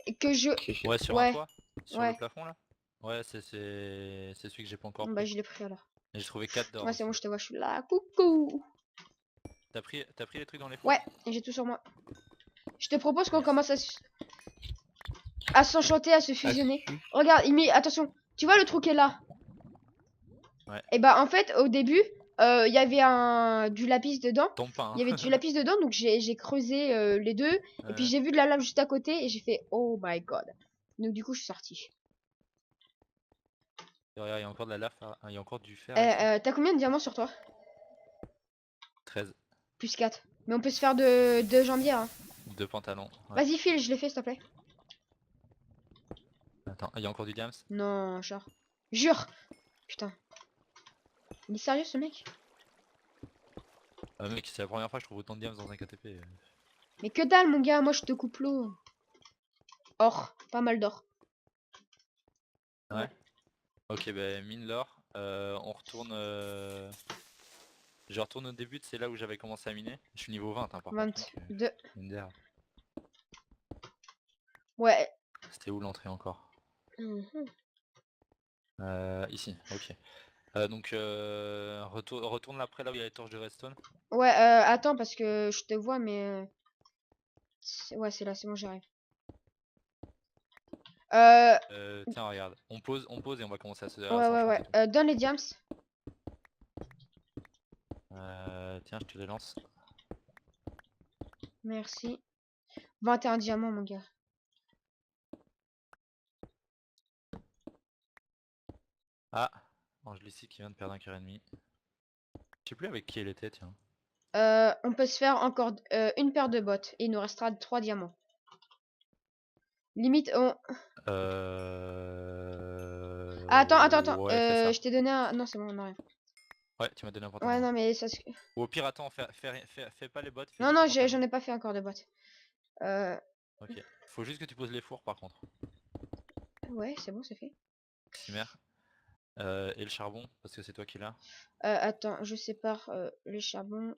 S1: Et que je...
S2: Ouais, sur
S1: Ouais.
S2: un toit? Sur
S1: Ouais.
S2: le plafond là? Ouais, c'est celui que j'ai pas encore
S1: Bah,
S2: pris.
S1: je l'ai pris alors.
S2: Et j'ai trouvé 4 d'or.
S1: Ouais, c'est
S2: aussi.
S1: bon, je te vois, je suis là. Coucou.
S2: T'as pris les trucs dans les fours?
S1: Ouais, et j'ai tout sur moi. Je te propose qu'on
S2: Yes.
S1: commence à s'enchanter, à se fusionner. Regarde, Amy, attention. Tu vois le trou qui est là?
S2: Ouais.
S1: Et bah, en fait, au début, il y avait du lapis dedans.
S2: Tombe pas,
S1: Il y
S2: hein.
S1: avait du lapis dedans, donc j'ai creusé les deux. Et puis j'ai vu de la lave juste à côté et j'ai fait oh my god. Donc du coup je suis sorti.
S2: Regarde, il y a encore de la lave, il y a encore du fer. ici.
S1: T'as combien de diamants sur toi?
S2: 13.
S1: Plus 4. Mais on peut se faire de jambières. Hein.
S2: 2 pantalons. Ouais.
S1: Vas-y file, je l'ai fait s'il te plaît.
S2: Attends, il y a encore du diams?
S1: Non, genre. Jure. Putain. Il est sérieux ce mec?
S2: Mec, c'est la première fois que je trouve autant de diams dans un KTP.
S1: Mais que dalle mon gars, moi je te coupe l'eau. Or, pas mal d'or.
S2: Ouais. Ok, bah mine l'or. On retourne... Je retourne au début, c'est là où j'avais commencé à miner. Je suis niveau 20 hein, par contre. mec,
S1: 22.
S2: mine d'air.
S1: Ouais.
S2: C'était où l'entrée encore?
S1: Mhm.
S2: Ici, ok. Donc retourne après là où il y a les torches de redstone.
S1: Ouais, attends parce que je te vois mais... Ouais, c'est là, c'est bon, j'arrive.
S2: Tiens, regarde. On pose et on va commencer à se...
S1: Ouais. Donne les diams.
S2: Tiens, je te les lance.
S1: Merci. 21 diamants, mon gars.
S2: Ah, Angelici qui vient de perdre un cœur et demi. Je sais plus avec qui elle était, tiens.
S1: On peut se faire encore une paire de bottes. Et il nous restera 3 diamants. Limite, on... Attends.
S2: Ouais,
S1: Je t'ai donné un... Non, c'est bon, on a rien.
S2: ouais, tu m'as donné un pantalon.
S1: Ouais, non, mais ça...
S2: Ou au pire, attends, fais pas les bottes. fais
S1: Non,
S2: juste
S1: non,
S2: le pantalon.
S1: j'en ai pas fait encore de bottes.
S2: Ok. Faut juste que tu poses les fours par contre.
S1: Ouais, c'est bon, c'est fait.
S2: Cimer. Et le charbon, parce que c'est toi qui l'as.
S1: Attends, je sépare le charbon.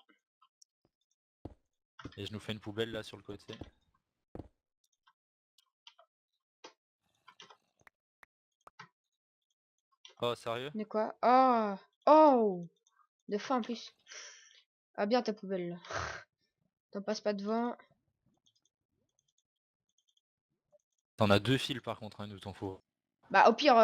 S2: Et je nous fais une poubelle là sur le côté. Oh sérieux?
S1: De quoi? Oh! Oh! De fois en plus. Ah bien ta poubelle là. T'en passes pas devant.
S2: T'en as 2 fils par contre, hein, nous t'en faut.
S1: Bah au pire,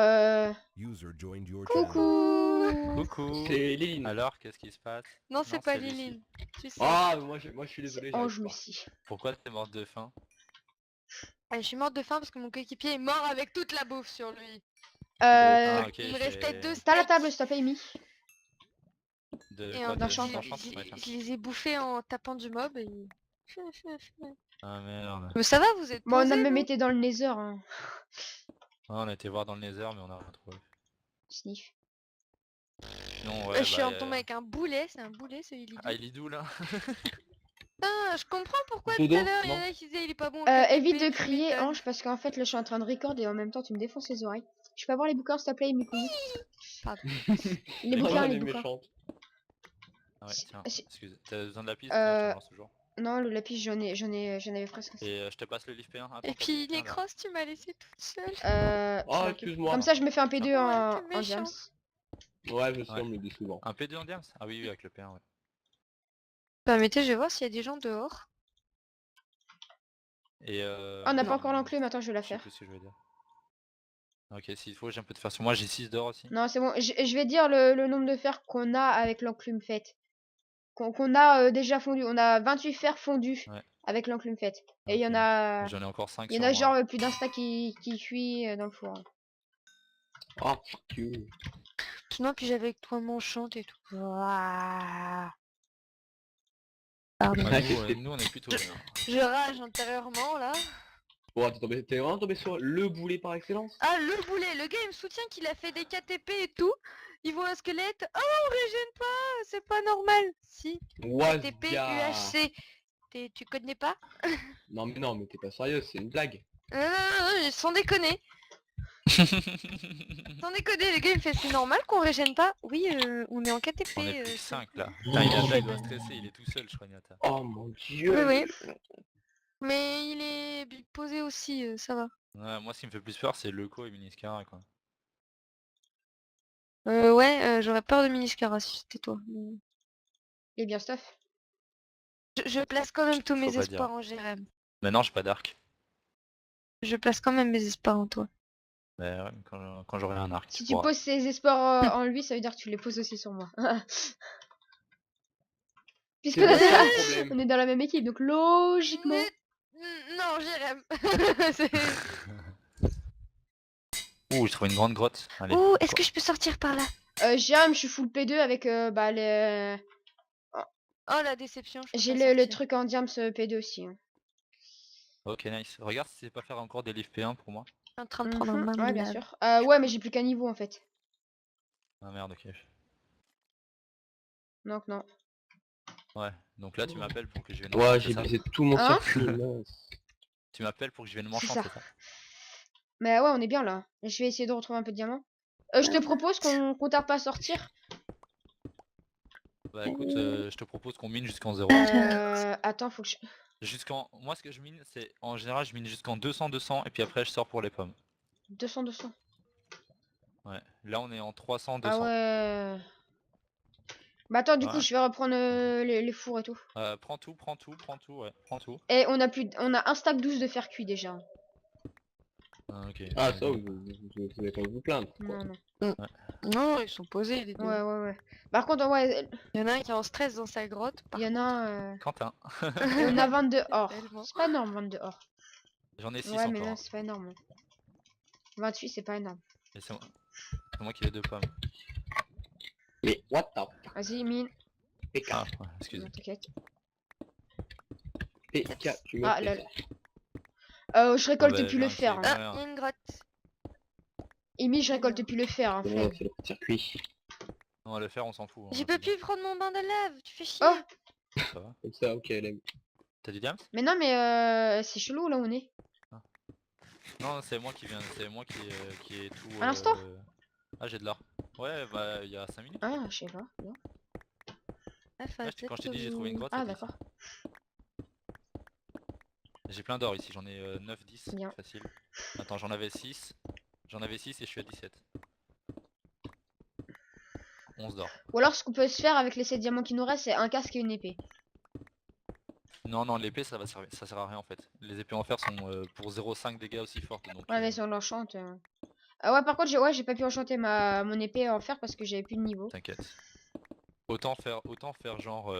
S3: User joined your channel.
S1: coucou!
S2: Coucou.
S4: C'est Léline.
S2: Alors, qu'est-ce qui se passe?
S5: Non, c'est pas
S2: Lucie.
S5: Liline. Tu sais.
S4: Ah, moi je suis
S1: C'est
S4: désolé,
S1: Ange
S4: j'arrive pas.
S1: Lucie.
S2: Pourquoi t'es morte de faim?
S5: Je suis morte de faim parce que mon coéquipier est mort avec toute la bouffe sur lui.
S1: Euh,
S2: Ah ok,
S5: Il me restait 2
S1: T'as la
S5: steaks.
S1: table, s'il te plaît, Amy.
S2: De
S5: Et
S2: quoi?
S5: en
S2: De
S1: d'enchant.
S2: d'enchant,
S5: je,
S2: ouais,
S5: je-
S2: tiens.
S5: je les ai bouffés en tapant du mob et...
S2: Ah merde.
S5: Mais ça va, vous êtes
S1: Bon, on a
S5: posés,
S1: même
S5: vous
S1: été dans le Nether, hein.
S2: Ah, on a été voir dans le Nether mais on a rien trouvé.
S1: Sniff.
S2: Sinon ouais
S5: Je suis
S2: bah...
S5: en tombée avec un boulet, c'est un boulet ce Illidu.
S2: Ah il est d'où là?
S5: Putain, je comprends pourquoi tout
S4: Dodo
S5: à l'heure il y en
S4: Non.
S5: a qui disaient il est pas bon. au
S1: Évite
S5: KTP,
S1: de
S5: tu
S1: crier,
S5: m'étonnes.
S1: Ange, parce qu'en fait, là, je suis en train de record et en même temps, tu me défonces les oreilles. Je peux avoir les bouquins, s'il te plaît, Amy, couille. Les
S4: Oh,
S1: bouquins,
S4: elle
S1: les
S4: est
S1: bouquins.
S4: méchante.
S2: Ah ouais tiens,
S1: Si-
S2: excuse. T'as besoin de la piste? Tiens, je te
S1: Euh,
S2: lance toujours.
S1: Non, le lapis, j'en avais presque assez.
S2: Et je te passe le livre P1. Attends,
S5: Et
S2: t'as le
S5: puis
S2: livre P1, là.
S5: Necros, tu m'as laissé toute seule.
S4: Oh,
S1: tranquille.
S4: excuse-moi.
S1: Comme ça, je me fais un P2
S5: Ouais,
S1: en
S5: t'es
S1: diams.
S5: méchant.
S4: Ouais, je sais,
S2: Ouais.
S4: on me le dit souvent.
S2: Un P2 en diams? Ah oui, oui, avec le P1, ouais.
S5: Permettez, je vais voir s'il y a des gens dehors.
S2: Et
S1: Ah, on n'a
S5: Non.
S1: pas encore l'enclume, attends, je vais la
S2: je sais
S1: faire.
S2: plus ce que je vais dire. Ok, s'il faut, j'ai un peu de fer sur moi, j'ai 6 d'or aussi.
S1: Non, c'est bon, je vais dire le nombre de fers qu'on a avec l'enclume faite. Qu'on a déjà fondu. On a 28 fers fondus
S2: Ouais.
S1: avec l'enclume faite. Et il y en
S2: Ok.
S1: a...
S2: J'en ai encore 5
S1: Il y en
S2: sur
S1: a
S2: moi.
S1: genre plus d'un stack qui cuit dans le four.
S4: Oh, fuck you.
S5: Sinon, puis j'avais avec toi mon chant et tout. Ouah. Pardon.
S2: Ouais, nous, on est plutôt bien.
S5: Je rage intérieurement là.
S4: Oh, t'es vraiment tombé sur le boulet par excellence?
S5: Ah, le boulet, le gars il me soutient qu'il a fait des KTP et tout. Il voit un squelette. Oh, on régène pas, c'est pas normal. Si, KTP,
S4: Wazia.
S5: UHC. Tu connais pas?
S4: Non mais t'es pas sérieux, c'est une blague.
S5: Sans déconner. Sans déconner, le gars il me fait c'est normal qu'on régène pas. Oui, on est en KTP.
S2: On est plus que
S5: c'est-
S2: 5 là. Putain, il
S5: c'est
S2: doit
S5: bon.
S2: stresser, il est tout seul, je crois, Nyata.
S4: Oh mon dieu.
S5: Oui, oui. Mais il est posé aussi, ça va.
S2: Ouais, moi, ce qui me fait plus peur, c'est Leco et Miniscara, quoi.
S5: Ouais, j'aurais peur de Miniscara si c'était toi.
S1: Il est bien stuff.
S5: Je place quand même tous
S2: Faut
S5: mes
S2: pas
S5: espoirs
S2: dire.
S5: en Jérém.
S2: Maintenant, j'ai pas d'arc.
S5: Je place quand même mes espoirs en toi.
S2: Mais ouais, quand j'aurai un arc.
S1: Si tu
S2: pourras.
S1: poses ses espoirs en lui, ça veut dire que tu les poses aussi sur moi. Puisque
S4: C'est ça le problème.
S1: on est dans la même équipe, donc logiquement...
S5: Non, Jérém. C'est-
S2: Ouh, j'ai trouvé une grande grotte. Allez.
S5: Ouh, est-ce que je peux sortir par là?
S1: Jérém, je suis full P2 avec bah, les...
S5: Oh, la déception. je peux
S1: J'ai
S5: pas
S1: le
S5: sortir.
S1: truc en diams P2 aussi. Hein.
S2: Ok, nice. Regarde si c'est pas faire encore des livres P1 pour moi.
S5: Je suis en train de prendre un
S1: Ouais, bien
S5: marmelade.
S1: sûr. Ouais, mais j'ai plus qu'un niveau en fait.
S2: Ah merde, ok.
S1: Donc non.
S2: Ouais, donc là tu m'appelles pour que je vienne
S4: Ouais,
S2: m'enchanter,
S4: j'ai
S2: c'est ça?
S4: baisé tout mon
S1: Hein
S4: circuit. mince.
S2: Tu m'appelles pour que je vienne
S1: C'est
S2: m'enchanter,
S1: ça.
S2: c'est ça?
S1: Mais ouais, on est bien là. Je vais essayer de retrouver un peu de diamants. Je te propose qu'on tarde pas à sortir.
S2: Bah écoute, je te propose qu'on mine jusqu'en 0.
S1: Attends, faut que je...
S2: Jusqu'en... Moi ce que je mine, c'est... En général, je mine jusqu'en 200 et puis après je sors pour les pommes.
S1: 200.
S2: Ouais. Là on est en 300,
S1: Ah
S2: 200.
S1: ouais. Bah attends, du coup,
S2: Ouais.
S1: je vais reprendre les fours et tout.
S2: Prends tout, ouais, prends tout.
S1: Et on a un stack 12 de fer cuit déjà.
S2: Ah, ok.
S4: Ah ça, vous avez pas vous plaindre. Quoi.
S1: Non, non.
S5: Non, ils sont posés les deux.
S1: Ouais. Par contre, ouais,
S5: Il y en a un qui est en stress dans sa grotte.
S1: il y en a un...
S2: Quentin.
S1: Et on a 22 or.
S5: Tellement.
S1: C'est pas énorme, 22 or.
S2: J'en ai 6
S1: Ouais, mais
S2: encore.
S1: non, c'est pas énorme. 28, c'est pas énorme.
S2: Et c'est moi qui ai 2 pommes.
S4: Mais what the fuck?
S1: Vas-y, mine.
S4: PK,
S2: Ah, ouais, excusez.
S1: Non, t'inquiète.
S4: PK, tu me
S1: Ah,
S4: fais
S1: là,
S4: ça.
S1: je récolte
S2: Ah bah,
S1: plus le
S2: non,
S1: fer.
S2: c'est-
S1: Hein.
S5: Ah, il y a une grotte.
S1: Amy, je récolte plus le fer. Hein,
S4: C'est
S1: flemme.
S4: bon, c'est le circuit.
S2: Non, le fer on s'en fout. hein,
S5: Je
S2: c'est
S5: peux
S2: bien.
S5: plus prendre mon bain de lave, tu fais chier.
S1: Oh,
S2: Ça va.
S4: Comme ça, ok, elle aime.
S2: T'as du diams?
S1: mais non, mais c'est chelou là où on est.
S2: Non, c'est moi qui viens, c'est moi qui est tout...
S1: À l'instant?
S2: Ah, j'ai de l'or. Ouais, bah il y a 5 minutes.
S1: Ah, je sais pas. Non.
S5: Ah, faudrait
S2: Ouais, quand je t'ai
S5: peut-être
S2: dit j'ai trouvé une grotte,
S1: Ah,
S2: c'était ici.
S1: d'accord.
S2: J'ai plein d'or ici, j'en ai 9-10,
S1: Bien.
S2: facile. Attends, j'en avais 6. J'en avais 6 et je suis à 17. 11 d'or.
S1: Ou alors, ce qu'on peut se faire avec les 7 diamants qui nous restent, c'est un casque et une épée.
S2: Non, non, l'épée ça va servir, ça sert à rien en fait. Les épées en fer sont pour 0,5 dégâts aussi fortes. Donc,
S1: Ouais, mais si on l'enchante. Ah ouais, par contre, j'ai pas pu enchanter mon épée en fer parce que j'avais plus de niveau.
S2: t'inquiète. Autant faire genre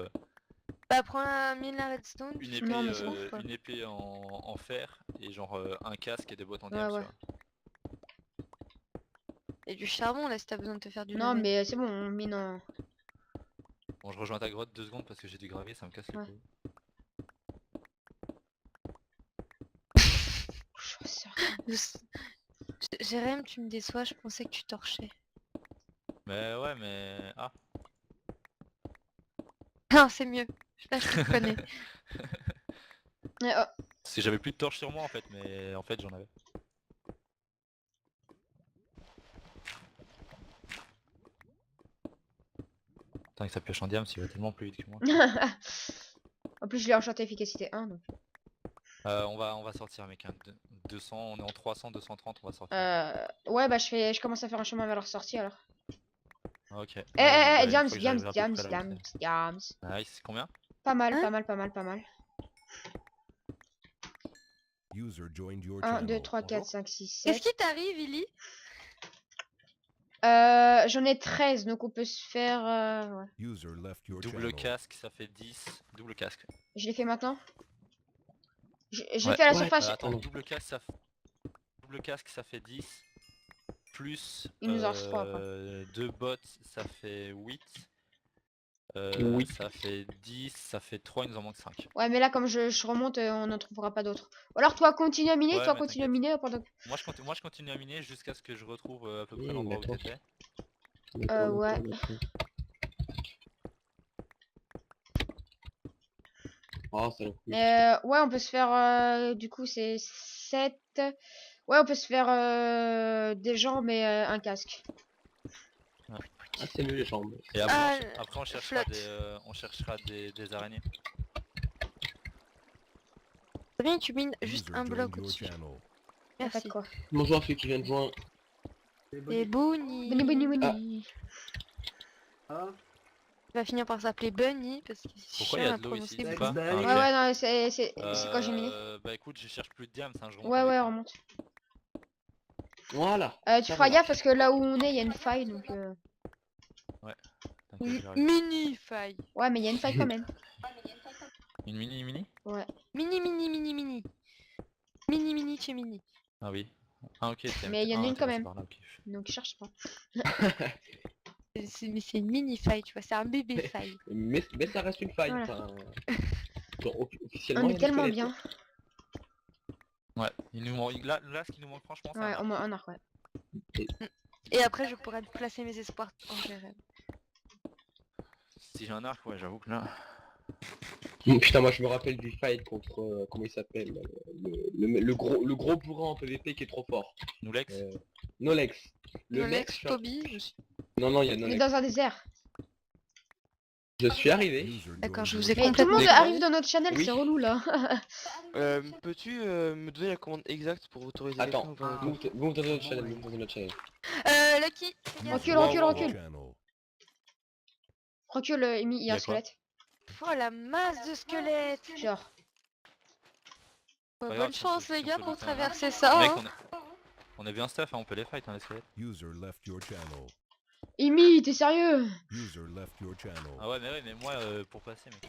S5: Bah, prends un mine la redstone.
S2: une
S5: tu
S2: épée,
S1: Non,
S5: le
S1: mais c'est bon.
S5: trouves, quoi.
S2: une épée en fer et genre un casque et des bottes en
S1: Ouais,
S2: diamant,
S1: ouais.
S2: tu vois.
S5: Et du charbon là si t'as besoin de te faire du
S1: Non,
S5: level.
S1: mais c'est bon, on mine en.
S2: Bon, je rejoins ta grotte 2 secondes parce que j'ai du gravier, ça me casse les
S1: Ouais.
S2: couilles.
S5: Jérém, tu me déçois, je pensais que tu torchais.
S2: Mais ouais, mais... Ah.
S5: Non, c'est mieux. Là, je te connais.
S1: Oh.
S2: Si j'avais plus de torches sur moi en fait, mais en fait j'en avais. Putain, que ça pioche en diamant, il va tellement plus vite que moi.
S1: En plus, je l'ai enchanté efficacité 1. Donc.
S2: On va sortir mec, hein. 200, on est en 300, 230, on va sortir.
S1: Ouais, bah je commence à faire un chemin vers leur sortie alors.
S2: Ok.
S1: Diams,
S2: Une fois que
S1: Diams,
S2: j'arriverai à peu
S1: Diams,
S2: près là où
S1: Diams,
S2: t'es.
S1: Diams.
S2: Nice, combien?
S1: Pas mal,
S5: Hein
S1: pas mal, pas mal, pas mal.
S3: User joined your
S1: 1, 2,
S3: channel.
S1: 3, 4,
S2: Bonjour.
S1: 5, 6,
S5: Qu'est-ce
S1: 7.
S5: qui t'arrive, Illy?
S1: J'en ai 13, donc on peut se faire... ouais.
S3: User left your
S2: Double
S3: channel.
S2: casque, ça fait 10. Double casque.
S1: Je l'ai fait maintenant. J'ai
S2: Ouais.
S1: fait à la
S4: Ouais,
S1: surface.
S2: Attends,
S4: pardon.
S2: double casque ça fait 10. Plus
S1: Il nous en reste 3 quoi.
S2: 2 bots, ça fait 8.
S4: Oui.
S2: Ça fait 10, ça fait 3, il nous en manque 5.
S1: Ouais, mais là, comme je remonte, on n'en trouvera pas d'autres. Ou alors, toi, continue à miner,
S2: Ouais,
S1: toi,
S2: mais
S1: continue à
S2: t'inquiète.
S1: miner pendant que...
S2: Moi je continue à miner jusqu'à ce que je retrouve à peu près l'endroit où
S4: D'accord.
S2: t'étais.
S1: ouais.
S4: Ah, ça cool.
S1: Ouais, on peut se faire... du coup, c'est 7... Ouais, on peut se faire des jambes et un casque.
S4: Ah, c'est mieux les jambes.
S2: Et après,
S5: Ah,
S2: après on cherchera,
S5: flotte.
S2: on cherchera des araignées.
S5: C'est bien, tu mines
S3: User
S5: juste un
S3: joined
S5: bloc
S3: your
S5: au-dessus.
S3: channel.
S1: En fait,
S5: Merci.
S1: quoi.
S4: Bonjour, celui qui vient de joindre.
S5: Et Bunny.
S1: Bunny, bunny, bunny.
S5: Il va finir par s'appeler Bunny parce qu'il est
S2: Pourquoi il y
S5: chiant
S2: a
S5: à
S2: de l'eau ici,
S5: prononcer.
S2: tu sais pas? Ah,
S1: Ouais,
S2: ok.
S1: ouais, non, c'est quand j'ai miné.
S2: Bah écoute, je cherche plus de diamants, je remonte
S1: Ouais,
S2: avec
S1: ouais,
S2: toi.
S1: remonte.
S4: Voilà.
S1: Tu
S4: Ça
S1: feras
S4: va.
S1: gaffe parce que là où on est, il y a une faille, donc...
S2: T'inquiète, j'arrive.
S5: Mini faille.
S1: Ouais, mais il y a une faille quand même.
S2: Une mini?
S1: Ouais.
S5: Mini, mini, mini, mini. Mini, mini, chez mini.
S2: Ah oui. Ah ok,
S1: Mais il y en a une
S2: t'es
S1: quand
S2: passé
S1: même.
S2: par là, ok.
S1: Donc, cherche pas.
S5: Mais c'est une mini faille, tu vois, c'est un bébé faille.
S4: Mais ça reste une faille.
S1: Voilà.
S4: Enfin, genre, officiellement,
S1: On
S4: il y
S1: est
S4: a des
S1: tellement
S4: squelettes,
S1: bien.
S2: Ouais, il nous manque... là ce qui nous manque franchement c'est un
S1: Ouais,
S2: arc.
S1: au moins un arc, ouais.
S5: Et après, je pourrais placer mes espoirs en GRM.
S2: Si j'ai un arc, ouais j'avoue que là...
S4: Putain, moi je me rappelle du fight contre, comment il s'appelle, le gros bourrin en PVP qui est trop fort.
S2: Nous-Lex
S4: Nolex. Le
S5: Nolex,
S4: mec, je suis-
S5: Toby, je suis...
S4: Non, il y a
S1: On est
S4: Nolex.
S1: dans un désert.
S4: Je suis arrivé.
S3: User
S5: D'accord,
S3: joined
S5: je
S3: your
S5: vous ai
S1: Mais
S3: channel.
S1: tout le monde
S5: complètement
S1: arrive dans notre channel,
S4: Oui.
S1: c'est relou là.
S6: Peux-tu me donner la commande exacte pour autoriser
S4: Attends,
S6: quelqu'un à
S4: vous dans notre channel, vous dans notre channel.
S5: Lucky, fais gaffe.
S1: Recule,
S3: User
S1: recule,
S3: joined your
S1: recule.
S3: channel.
S1: Recule, Amy, il y
S2: Y
S1: a
S2: a
S1: un
S2: quoi
S1: squelette.
S5: Oh la masse de squelettes.
S1: Genre.
S2: Pas
S5: Bonne
S2: grave,
S5: chance
S2: si
S5: les
S2: on
S5: gars
S2: peut
S5: pour
S2: lutter, hein.
S5: traverser ça.
S2: Mec,
S5: Hein.
S2: on a bien stuff, hein, on peut les fight hein, les squelettes.
S3: User left your channel.
S1: Amy, t'es sérieux?
S3: User left your channel.
S2: Ah ouais mais moi pour passer mec.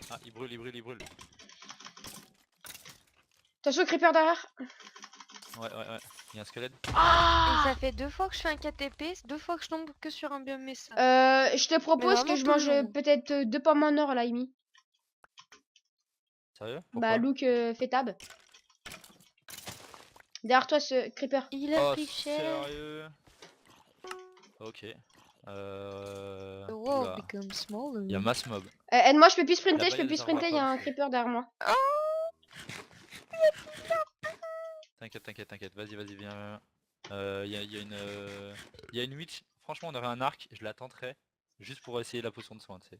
S2: Ah il brûle.
S1: Attention, creeper derrière.
S2: Ouais, il y a un squelette.
S5: Et ça fait 2 fois que je fais un KTP, 2 fois que je tombe que sur un biome message.
S1: Je te propose
S5: vraiment
S1: que je
S5: tout le
S1: mange
S5: long.
S1: peut-être 2 pommes en or là, Amy.
S2: Sérieux?
S1: Bah,
S2: Pourquoi?
S1: Luke fait tab. Derrière toi, ce creeper.
S5: Il a
S2: Oh
S5: pris cher.
S2: sérieux? Ok.
S5: The world
S2: Oula.
S5: becomes smaller.
S2: Il y a mass mob.
S1: Aide-moi, je peux plus
S2: Là-bas,
S1: sprinter, je
S2: il y a
S1: peux plus
S2: des arbres à
S1: sprinter, il y a un
S2: pommes.
S1: creeper derrière moi.
S2: T'inquiète, vas-y, viens. Il y a une witch. franchement, on aurait un arc, je la tenterais. Juste pour essayer la potion de soin, tu sais.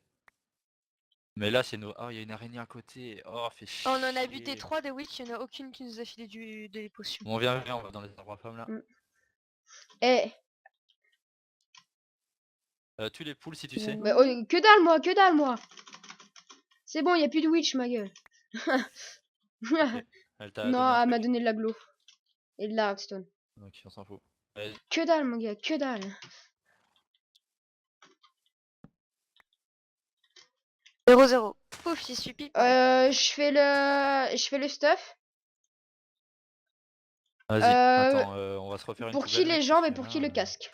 S2: Mais là, c'est nos... Oh, il y a une araignée à côté. Oh, fait chier.
S5: On en a buté 3 des witch, il n'y en a aucune qui nous a filé des potions.
S2: Bon, viens, on va dans les arbres à pommes là.
S1: Eh,
S2: Tue les poules si tu sais.
S1: bah, oh, que dalle moi. C'est bon, y a plus de witch, ma gueule.
S2: Elle t'a
S1: Non,
S2: donné un
S1: elle m'a
S2: truc
S1: donné de la glow. Et de la hardstone.
S2: Ok, on s'en fout. Vas-y.
S1: Que dalle, mon gars, que dalle.
S5: 0-0. Pouf, j'y suis pile.
S1: Je fais le stuff.
S2: Vas-y,
S1: Euh,
S2: attends, on va se refaire une
S1: Pour qui
S2: poubelle,
S1: les
S2: mec,
S1: jambes
S2: parce
S1: et
S2: que
S1: pour
S2: là,
S1: qui le casque.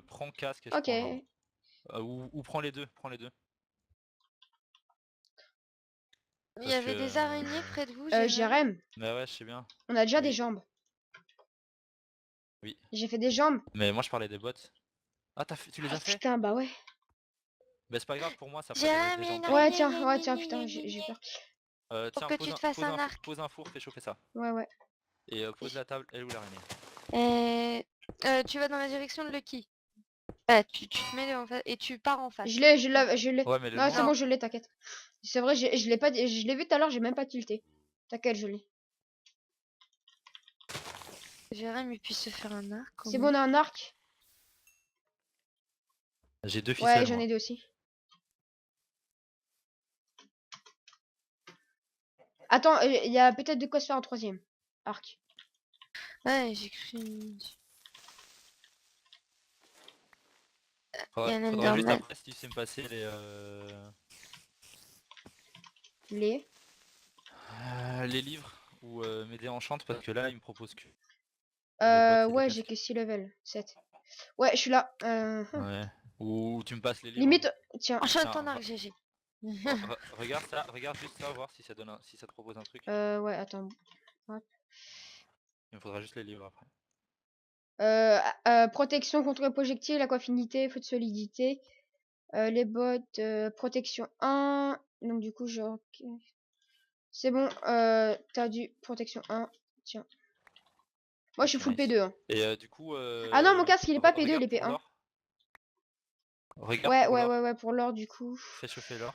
S2: Prends casque et je
S1: Ok.
S2: prends jambe. Ou prends les deux,
S5: Il y avait des araignées près de vous, Jérém.
S1: Jérém,
S2: Mais ouais, je sais bien.
S1: on a déjà
S2: Oui.
S1: des jambes.
S2: Oui.
S1: J'ai fait des jambes.
S2: Mais moi je parlais des bots. Ah, tu les
S1: Ah,
S2: as fait?
S1: putain, bah ouais.
S2: Bah c'est pas grave, pour moi ça fera
S5: Jérém,
S2: des
S5: il y a
S2: jambes.
S5: une
S1: Ouais,
S5: araignée,
S1: tiens, putain, j'ai peur.
S5: Pour
S2: Tiens,
S5: que tu te fasses un arc.
S2: pose un four, fais chauffer ça.
S1: Ouais.
S2: Et pose la table, elle ou l'araignée.
S5: Tu vas dans la direction de Lucky. Bah, tu te mets en face et tu pars en face.
S1: Je l'ai.
S2: Ouais, mais le
S1: Non,
S2: long,
S1: c'est bon, je l'ai, t'inquiète. C'est vrai, je l'ai pas, je l'ai vu tout à l'heure, j'ai même pas tilté. T'inquiète, je l'ai.
S5: Jérém, il puisse se faire un arc.
S1: C'est bon, on a un arc.
S2: j'ai 2
S1: Ouais,
S2: ficelles.
S1: j'en
S2: moi.
S1: ai deux aussi. Attends, il y a peut-être de quoi se faire un troisième arc.
S5: Ouais, j'ai cru.
S2: Faudrait
S5: y a un
S2: faudrait juste
S5: Enderman.
S2: après si tu sais me passer les livres ou m'aider en chante parce que là il me propose que. les bots et les
S1: Ouais, j'ai
S2: casques.
S1: que 6 levels. 7. Ouais, je suis là.
S2: Ouais. Ou tu me passes les livres.
S1: Limite, tiens.
S5: Enchaîne
S2: Tiens,
S5: ton arc, GG.
S2: Regarde ça, regarde juste ça, voir si ça donne si ça te propose un truc.
S1: Ouais, attends.
S2: Il me faudra juste les livres après.
S1: Protection contre les projectiles, aquafinité, feu de solidité. Les bottes, protection 1. Donc du coup, genre... C'est bon, t'as du protection 1. Tiens. Moi, je suis
S2: Ok,
S1: full
S2: nice.
S1: P2. Hein.
S2: Et du coup.
S1: Ah non, mon casque, il est pas P2, il
S2: regarde
S1: est
S2: pour
S1: P1.
S2: l'or. Regarde pour l'or.
S1: Ouais, pour l'or, du coup.
S2: Fais chauffer l'or.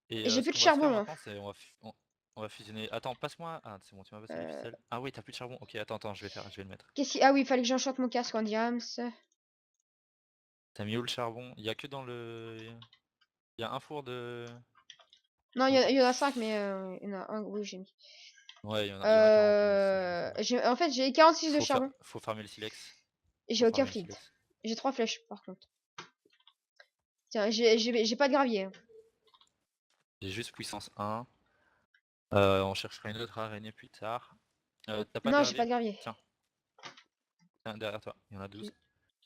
S1: Et
S2: Et
S1: j'ai
S2: ce
S1: plus de
S2: qu'on va se faire
S1: charbon, moi.
S2: maintenant, c'est on va fusionner. Attends, passe-moi. Ah, c'est bon, tu m'as passé les ficelles. Ah oui, t'as plus de charbon. Ok, attends, je vais le mettre.
S1: Ah oui, il fallait que j'enchante mon casque en diams.
S2: T'as mis où le charbon? Il y a que dans le. Il y a un four de.
S1: Non, il y en a 5, mais il y en a un, oui, j'ai mis.
S2: Ouais, il y en a 42.
S1: En fait, j'ai 46 de charbon.
S2: Faut farmer le silex.
S1: Et j'ai aucun flint. J'ai 3 flèches, par contre. Tiens, j'ai pas de gravier. Hein.
S2: J'ai juste puissance 1. On cherchera une autre araignée plus tard. T'as pas
S1: Non,
S2: de
S1: j'ai pas de gravier.
S2: Tiens. Tiens, derrière toi, il y en a 12.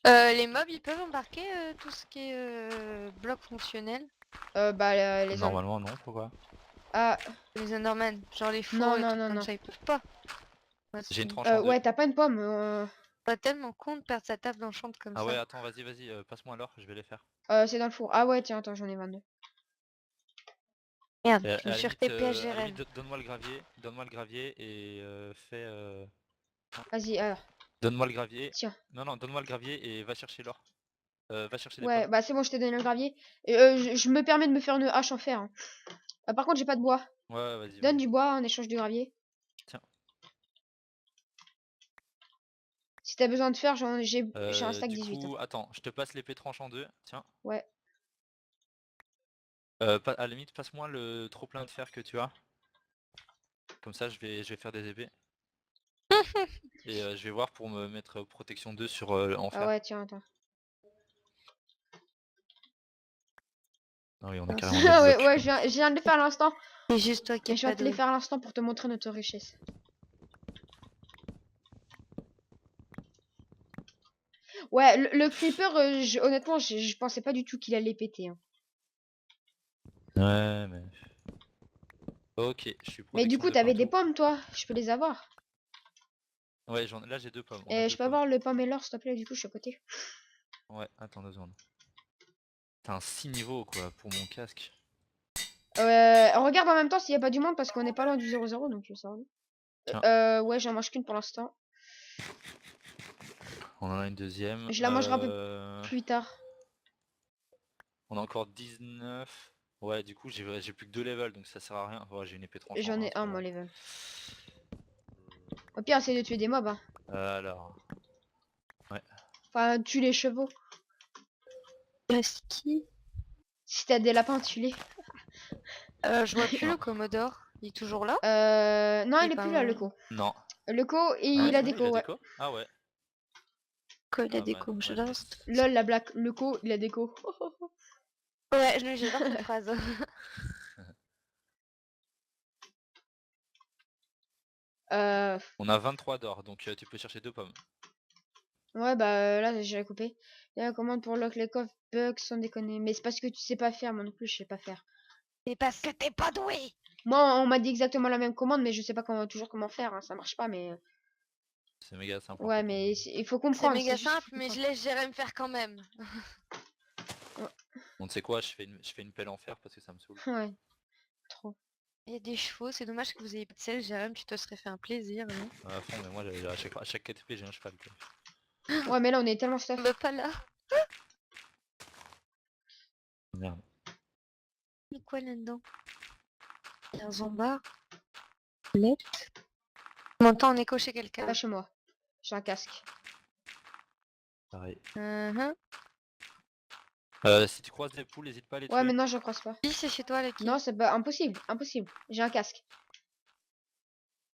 S5: Les mobs, ils peuvent embarquer tout ce qui est bloc fonctionnel.
S1: Bah, les
S2: Normalement, non, pourquoi?
S1: Ah,
S5: Les Enderman, genre les faux
S1: Non,
S5: et
S1: non,
S5: trucs
S1: non,
S5: comme
S1: non.
S5: ça, ils peuvent pas. Ouais,
S2: J'ai une
S5: c'est
S2: tranche en deux.
S1: ouais, t'as pas une pomme.
S5: pas tellement con de perdre sa table d'enchante comme
S2: Ah
S5: ça.
S2: ouais, attends, vas-y, passe-moi l'or, je vais les faire.
S1: C'est dans le four. Ah ouais, tiens, attends, j'en ai 22.
S5: Merde,
S2: Et
S5: je me
S2: à
S5: suis
S2: la
S5: retapé à
S2: limite,
S5: Jérém.
S2: donne-moi le gravier et fais.
S1: Vas-y, alors.
S2: Donne-moi le gravier.
S1: Tiens.
S2: Non, donne-moi le gravier et va chercher l'or. Va chercher des
S1: Ouais,
S2: pommes.
S1: bah c'est bon, je t'ai donné le gravier. Et, je me permets de me faire une hache en fer. Hein. Par contre, j'ai pas de bois.
S2: Ouais, vas-y.
S1: Donne du bois en échange du gravier.
S2: Tiens.
S1: Si t'as besoin de fer, j'ai un stack
S2: Du
S1: 18.
S2: coup,
S1: Hein.
S2: attends, je te passe l'épée tranche en deux. Tiens.
S1: Ouais.
S2: À la limite, passe-moi le trop plein de fer que tu as. Comme ça, je vais faire des épées. Et je vais voir pour me mettre protection 2 sur en fer.
S1: Ah ouais, tiens, attends.
S2: Ah oui, on a
S5: Ah,
S2: carrément
S1: Ah
S2: des
S1: ouais,
S2: blocs.
S1: ouais, je viens de les faire à l'instant.
S5: C'est juste toi qui
S1: Et
S5: as
S1: je viens
S5: pas
S1: de les
S5: d'eau.
S1: faire à l'instant pour te montrer notre richesse. Ouais, le creeper, honnêtement, je pensais pas du tout qu'il allait péter. Hein.
S2: Ouais, mais... Ok, je suis
S1: Mais du
S2: protection
S1: coup,
S2: 2
S1: t'avais des
S2: partout.
S1: pommes, toi. Je peux les avoir.
S2: Ouais, là j'ai 2 pommes. On a
S1: Et
S2: deux
S1: je peux
S2: pommes.
S1: avoir le pomme et l'or, s'il te plaît. Du coup, je suis à côté.
S2: Ouais, attends 2 secondes. T'as un 6 niveaux quoi pour mon casque.
S1: On regarde en même temps s'il y a pas du monde parce qu'on est pas loin du 0-0 donc ça va.
S2: Tiens.
S1: Ouais, j'en mange qu'une pour l'instant.
S2: On en a une deuxième.
S1: Je la mangerai un peu plus tard.
S2: On a encore 19. Ouais, du coup, j'ai plus que 2 levels, donc ça sert à rien. Ouais, j'ai une épée tranchante.
S1: J'en ai
S2: hein, c'est
S1: un,
S2: pas
S1: moi,
S2: grave.
S1: level. Au pire, essaye de tuer des mobs. Hein.
S2: Alors,
S1: Enfin, tue les chevaux.
S5: Il reste qui?
S1: Si t'as des lapins, tue-les.
S5: Je vois plus le Commodore. Il est toujours là?
S1: Non,
S5: Il
S1: il
S5: est
S1: est
S5: pas
S1: plus là, le
S5: en-
S1: co.
S2: non.
S1: Le co,
S2: Ah ouais,
S1: il a
S2: c'est vrai,
S1: déco, ouais.
S2: déco. Ah ouais.
S5: Quoi, il a
S2: Ah,
S5: des
S2: bah,
S5: coups, je
S2: ouais,
S5: lance.
S1: Lol, la blague. Le co, il a déco.
S5: Ouais, j'adore cette phrase.
S2: On a 23 d'or, donc tu peux chercher 2 pommes.
S1: Ouais, bah là, j'ai coupé. Il y a la commande pour lock les coffres, bug, sans déconner. Mais c'est parce que tu sais pas faire, moi non plus, je sais pas faire.
S5: C'est parce que t'es pas doué.
S1: Moi, on m'a dit exactement la même commande, mais je sais pas toujours comment faire. Hein. Ça marche pas, mais.
S2: C'est méga simple. en
S1: Ouais,
S2: fait.
S1: mais il faut
S5: C'est
S1: comprendre.
S5: méga
S1: juste,
S5: simple,
S1: faut
S5: mais je
S1: comprendre.
S5: laisse Jérém faire quand même.
S2: Bon, tu sais quoi, je fais une pelle en fer parce que ça me saoule.
S1: Ouais, trop.
S5: Il y a des chevaux, c'est dommage que vous ayez pas de sel, Jérém, tu te serais fait un plaisir, non?
S2: À fond, mais moi, à chaque KTP, j'ai un cheval. Quoi.
S1: Ouais, mais là, on est tellement stuff.
S5: Bah pas là.
S2: Merde.
S5: Il y a quoi là-dedans? Il y a un zombard. Lettre. On m'entend en écho chez quelqu'un.
S1: Pas chez moi. J'ai un casque.
S2: Pareil.
S5: Mhm.
S2: Si tu croises des poules, n'hésite pas à les tuer.
S1: Ouais, mais non, je croise pas.
S5: Qui c'est chez toi, Lucky?
S1: Non, c'est pas impossible. Impossible. J'ai un casque.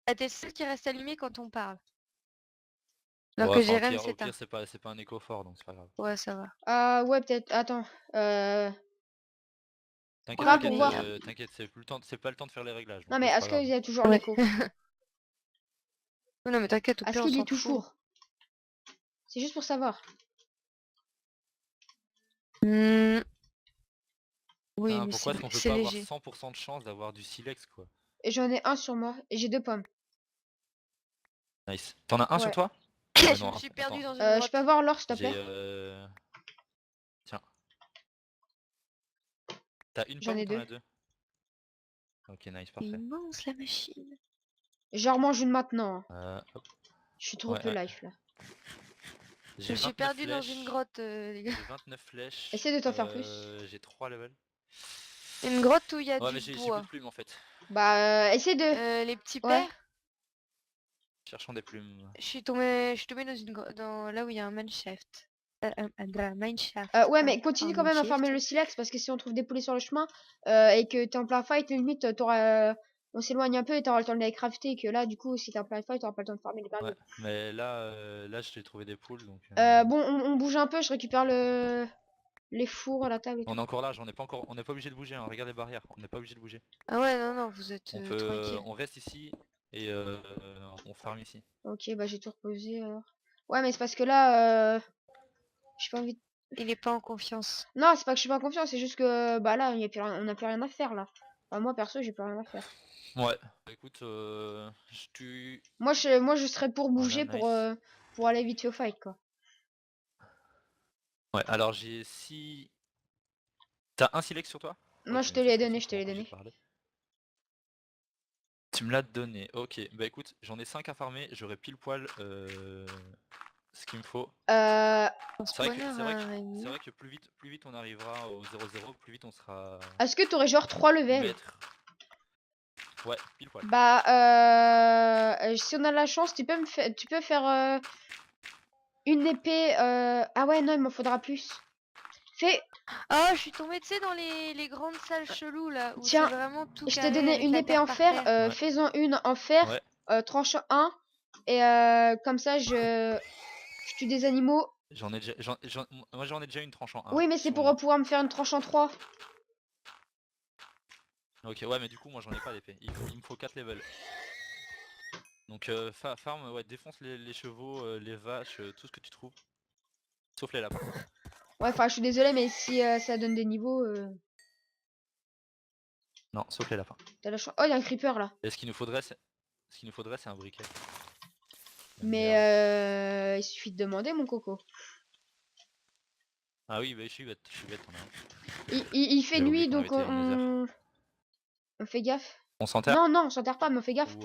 S5: Ah, t'es celle qui reste allumée quand on parle. Alors
S2: Ouais,
S5: que
S2: enfin,
S5: Jérém
S2: au
S5: s'éteint.
S2: pire, c'est pas un écho fort, donc c'est pas grave.
S5: Ouais, ça va.
S1: Ah, ouais, peut-être. Attends.
S2: T'inquiète,
S1: Pas pour voir.
S2: t'inquiète, c'est pas le temps de faire les réglages.
S1: Non,
S2: donc,
S1: mais
S2: c'est
S1: est-ce
S2: pas grave.
S1: qu'il y a toujours
S5: Ouais.
S1: l'écho?
S5: Oh non, mais t'inquiète, au
S1: Est-ce
S5: pire, on
S1: qu'il
S5: s'en
S1: est
S5: fout.
S1: toujours? C'est juste pour savoir.
S5: Hmm. Oui,
S2: Putain,
S5: mais
S2: pourquoi est-ce qu'on peut
S5: c'est
S2: pas avoir
S5: léger.
S2: 100% de chance d'avoir du silex quoi?
S1: Et j'en ai un sur moi. Et j'ai 2 pommes.
S2: Nice. T'en as un sur
S1: Ouais.
S2: toi?
S5: Je
S2: non,
S5: me suis perdue
S2: attends.
S5: dans une
S1: Je
S5: grotte.
S1: peux avoir l'or, s'il te
S2: J'ai
S1: plaît?
S2: Tiens. T'as une
S1: J'en
S2: pomme
S1: ai
S2: ou t'en
S1: 2.
S2: as 2? Ok, nice,
S5: C'est
S2: parfait.
S5: immense la machine.
S1: J'en remange une maintenant. Hein.
S2: Hop.
S1: Je suis trop
S2: Ouais,
S1: peu
S2: ouais.
S1: life là.
S5: Je
S2: J'ai
S5: me suis
S2: 29
S5: perdue dans
S2: flèches.
S5: une grotte, les gars.
S2: J'ai 29 flèches.
S1: Essaie de t'en faire plus.
S2: J'ai 3 levels.
S5: Une grotte où il y a
S2: Ouais,
S5: du
S2: mais j'ai plus
S5: bois.
S2: de plumes en fait.
S1: Bah, essaie de.
S5: Les petits
S1: Ouais.
S5: pères.
S2: Cherchons des plumes.
S5: Je suis tombée dans une dans là où il y a un mineshaft. Un mineshaft.
S1: Ouais,
S5: pas
S1: mais continue
S5: un
S1: quand même à
S5: mineshaft.
S1: farmer le silex parce que si on trouve des poulets sur le chemin et que t'es en plein fight, limite, on s'éloigne un peu et t'auras le temps de les crafter. Et que là, du coup, si t'es en plein fight, t'auras pas le temps de farmer les
S2: Ouais,
S1: perles.
S2: mais là j'ai trouvé des poules donc.
S1: Bon, on bouge un peu, je récupère les fours à la table et
S2: On
S1: tout.
S2: est encore là, on n'est pas obligé de bouger, hein. Regarde les barrières, on n'est pas obligé de bouger.
S5: Ah ouais, non, non, vous êtes
S2: On peut,
S5: tranquille.
S2: on reste ici et on farm ici.
S1: Ok, bah j'ai tout reposé alors. Ouais, mais c'est parce que là, j'ai pas envie de...
S5: Il est pas en confiance.
S1: Non, c'est pas que je suis pas confiant, c'est juste que bah là, on a plus rien à faire là. Enfin, moi perso, j'ai plus rien à faire.
S2: Ouais. Écoute, tu...
S1: Moi, je serais pour bouger
S2: Voilà, nice.
S1: pour aller vite fait au fight quoi.
S2: Ouais, alors j'ai 6... T'as un silex sur toi?
S1: Moi,
S2: Ok,
S1: je te
S2: mais
S1: l'ai
S2: c'est
S1: donné,
S2: pas
S1: je te l'ai
S2: comment j'ai
S1: donné.
S2: parlé. Tu me l'as donné, ok. Bah écoute, j'en ai 5 à farmer, j'aurai pile poil ce qu'il me faut. C'est vrai que plus vite on arrivera au 0-0, plus vite on sera...
S1: Est-ce que t'aurais genre 3 levels?
S2: maître. Ouais, pile poil.
S1: Bah, si on a la chance, tu peux faire une épée. Ah ouais, non, il m'en faudra plus. Fais.
S5: Ah, je suis tombée, tu sais, dans les grandes salles cheloues là, où c'est
S1: Tiens,
S5: vraiment tout
S1: je t'ai
S5: carré
S1: donné
S5: avec
S1: une
S5: la
S1: épée
S5: terre
S1: en
S5: par
S1: fer.
S5: terre.
S2: Ouais.
S1: Fais-en une en fer.
S2: Ouais.
S1: Tranche 1. Et comme ça, je tue des animaux.
S2: Moi j'en ai déjà une tranche en 1.
S1: Oui, mais c'est
S2: sur
S1: pour
S2: moi.
S1: pouvoir me faire une tranche en 3.
S2: Ok, ouais, mais du coup moi j'en ai pas d'épée. Il me faut 4 levels. Donc farm, ouais, défonce les chevaux, les vaches, tout ce que tu trouves. Sauf les lapins.
S1: Ouais, enfin, je suis désolé, mais si ça donne des niveaux,
S2: Non, sauf les lapins.
S1: t'as la chance. Oh, il y a un creeper là.
S2: Et ce qu'il nous faudrait, c'est un briquet.
S1: Mais il suffit de demander, mon coco.
S2: Ah oui, bah je suis bête, on a...
S1: Il fait
S2: J'avais oublié
S1: nuit,
S2: qu'on
S1: donc
S2: avait été dans le désert.
S1: on fait gaffe.
S2: On s'enterre
S1: Non, non, on s'enterre pas, mais on fait gaffe.
S2: ou